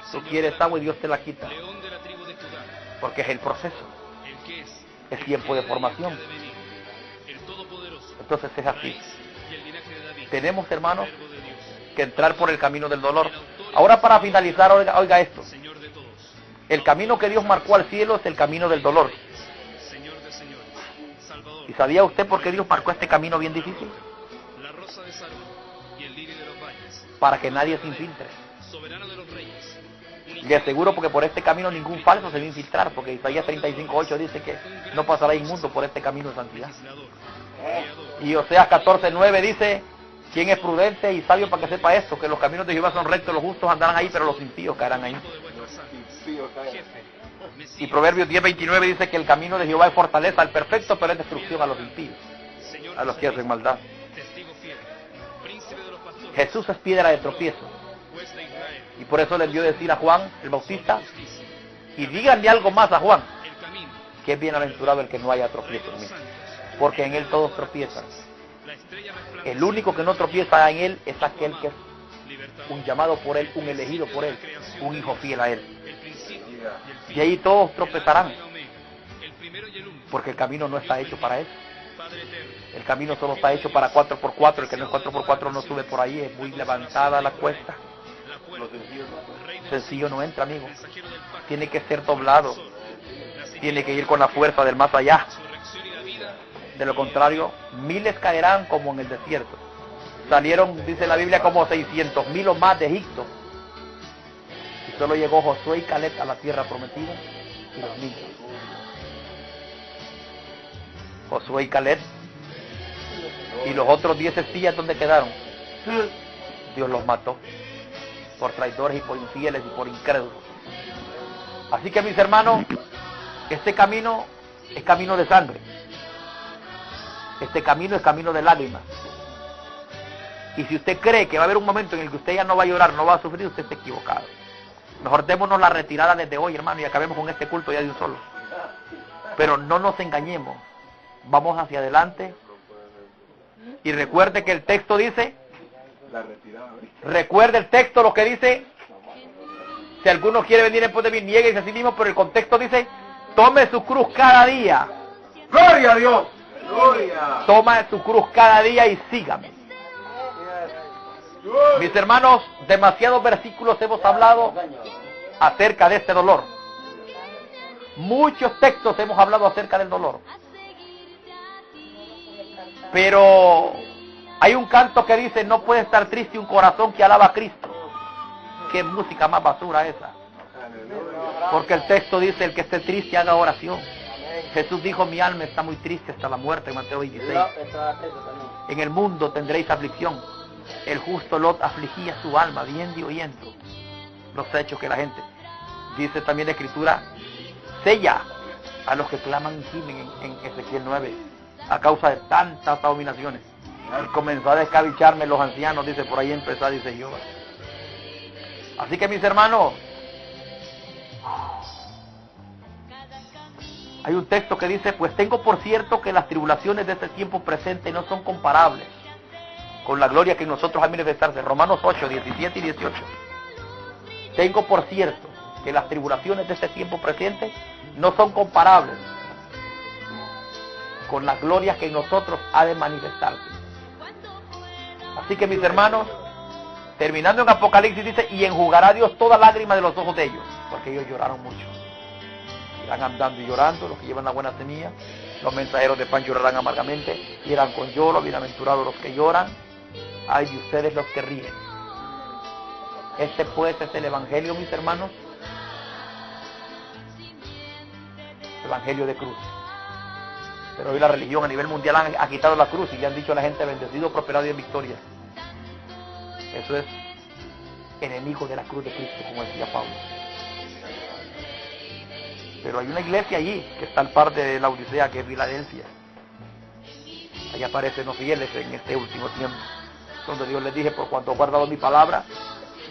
Tú Señor quieres de la agua y Dios te la quita, León de la tribu de Judá, porque es el proceso. el que es Es el tiempo que de era y el que formación. ha de venir, el todopoderoso, Entonces es así. raíz y el linaje de David, Tenemos, hermanos, verbo de Dios, que entrar por el camino del dolor. Ahora, para finalizar, oiga esto. Señor de todos, El camino que Dios marcó al cielo es el camino del dolor. Señor de señores, Salvador, ¿Y sabía usted por qué Dios marcó este camino bien difícil? la rosa de Sarón y el lirio de los valles, Para que nadie se infiltre. soberano de los reyes, Le aseguro, porque por este camino ningún falso se va a infiltrar, porque Isaías 35:8 dice que no pasará inmundo por este camino de santidad. legislador, creador, Y Oseas 14:9 dice: ¿quién es prudente y sabio para que sepa esto? Que los caminos de Jehová son rectos, los justos andarán ahí, pero los impíos caerán ahí. de vuestras almas, Pío, cállate. jefe, Y Mesías, Proverbios 10:29 dice que el camino de Jehová es fortaleza al perfecto, pero es destrucción a los impíos, Señor a de los que hacen señores, maldad. testigo fiel, príncipe de los pastores, Jesús es piedra de tropiezo. juez de Israel, Y por eso le dio decir a Juan el Bautista: justicia, y díganle algo más a Juan, el camino, que es bienaventurado el que no haya rey tropiezo de en los mí, santos, porque en él todos tropiezan. la estrella resplandeciente, El único que no tropieza en él es aquel que es libertador, un llamado por él, un elegido por él, un hijo fiel a él. el principio y el fin, Y ahí todos el tropezarán, alfa y el omega, el primero y el último, porque el camino no está hecho para eso. Padre eterno, El camino solo está hecho para 4x4, el que no es 4x4 no sube por ahí, es muy levantada la cuesta. la Los puerta, sencillos no. rey de los Sencillo no entra, amigo. mensajero del pacto, Tiene que ser doblado, la tiene que ir con la fuerza del más allá. resurrección y la vida, De lo contrario, miles caerán como en el desierto. Salieron, dice la Biblia, como 600,000 o más de Egipto. Y solo llegó Josué y Caleb a la tierra prometida y los niños. Josué y Caleb y los otros 10 espías, ¿dónde quedaron? Dios los mató por traidores y por infieles y por incrédulos. Así que, mis hermanos, este camino es camino de sangre. Este camino es camino de lágrimas. Y si usted cree que va a haber un momento en el que usted ya no va a llorar, no va a sufrir, usted está equivocado. Mejor démonos la retirada desde hoy, hermano, y acabemos con este culto ya de un solo. Pero no nos engañemos. Vamos hacia adelante. Y recuerde que el texto dice, La retirada. recuerde el texto lo que dice: si alguno quiere venir en pos de mí, nieguese a sí mismo, pero el contexto dice: tome su cruz cada día. ¡Gloria a Dios! ¡Gloria! Toma su cruz cada día y sígame. Mis hermanos, demasiados versículos hemos hablado acerca de este dolor. Muchos textos hemos hablado acerca del dolor. Pero hay un canto que dice: no puede estar triste un corazón que alaba a Cristo. Qué música más basura esa. Porque el texto dice: el que esté triste haga oración. Jesús dijo: mi alma está muy triste hasta la muerte, en Mateo 26. En el mundo tendréis aflicción. El justo Lot afligía su alma, viendo y oyendo los hechos que la gente. Dice también la Escritura: sella a los que claman y gimen, en Ezequiel 9, a causa de tantas abominaciones. Y comenzó a descabicharme los ancianos, dice, por ahí empezó, dice Jehová. Así que, mis hermanos, hay un texto que dice: pues tengo por cierto que las tribulaciones de este tiempo presente no son comparables con la gloria que en nosotros ha de manifestarse. Romanos 8, 17 y 18. Tengo por cierto que las tribulaciones de este tiempo presente no son comparables con la gloria que en nosotros ha de manifestarse. Así que, mis hermanos, terminando en Apocalipsis dice: y enjugará Dios toda lágrima de los ojos de ellos, porque ellos lloraron mucho. Irán andando y llorando los que llevan la buena semilla. Los mensajeros de pan llorarán amargamente, irán con lloro. Bienaventurados los que lloran, ay de ustedes los que ríen. Este pues es el evangelio, mis hermanos, evangelio de cruz. Pero hoy la religión a nivel mundial ha quitado la cruz y le han dicho a la gente: bendecido, prosperado y en victoria. Eso es enemigo de la cruz de Cristo, como decía Pablo. Pero hay una iglesia allí, que está al par de la Odisea, que es Filadelfia. Ahí aparecen los fieles en este último tiempo, donde Dios les dije, por cuanto has guardado mi palabra,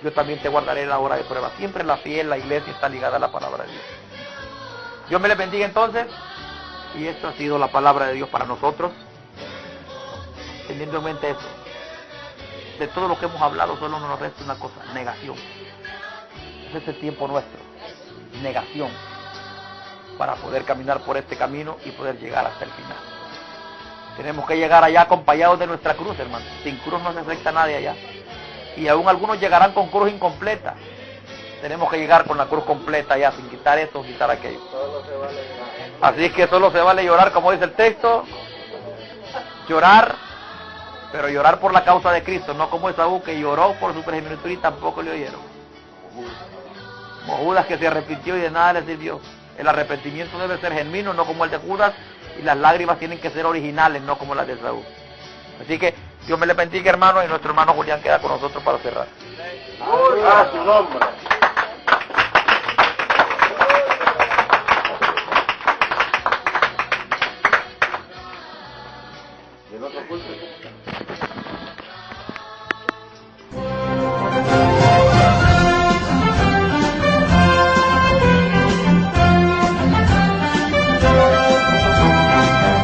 yo también te guardaré en la hora de prueba. Siempre la fiel, la iglesia está ligada a la palabra de Dios. Dios me les bendiga entonces, y esto ha sido la palabra de Dios para nosotros, teniendo en mente eso. De todo lo que hemos hablado, solo nos resta una cosa: negación. Ese es el tiempo nuestro, negación, para poder caminar por este camino y poder llegar hasta el final. Tenemos que llegar allá acompañados de nuestra cruz, hermano. Sin cruz no se acepta nadie allá. Y aún algunos llegarán con cruz incompleta. Tenemos que llegar con la cruz completa allá, sin quitar esto, sin quitar aquello. Así que solo se vale llorar, como dice el texto. Llorar, pero llorar por la causa de Cristo, no como Esaú, que lloró por su primogenitura y tampoco le oyeron. Como Judas, que se arrepintió y de nada le sirvió. El arrepentimiento debe ser genuino, no como el de Judas, y las lágrimas tienen que ser originales, no como las de Esaú. Así que Dios me le bendiga, hermano, y nuestro hermano Julián queda con nosotros para cerrar. ¡A su nombre! ¿El otro culto?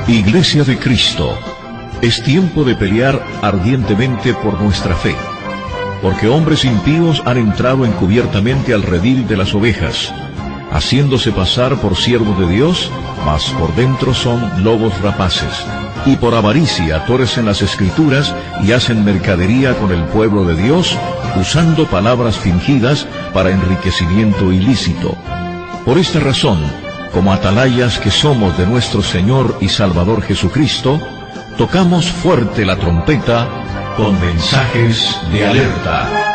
Iglesia de Cristo, es tiempo de pelear ardientemente por nuestra fe, porque hombres impíos han entrado encubiertamente al redil de las ovejas, haciéndose pasar por siervos de Dios, mas por dentro son lobos rapaces, y por avaricia tuercen las Escrituras y hacen mercadería con el pueblo de Dios, usando palabras fingidas para enriquecimiento ilícito. Por esta razón, como atalayas que somos de nuestro Señor y Salvador Jesucristo, tocamos fuerte la trompeta con mensajes de alerta.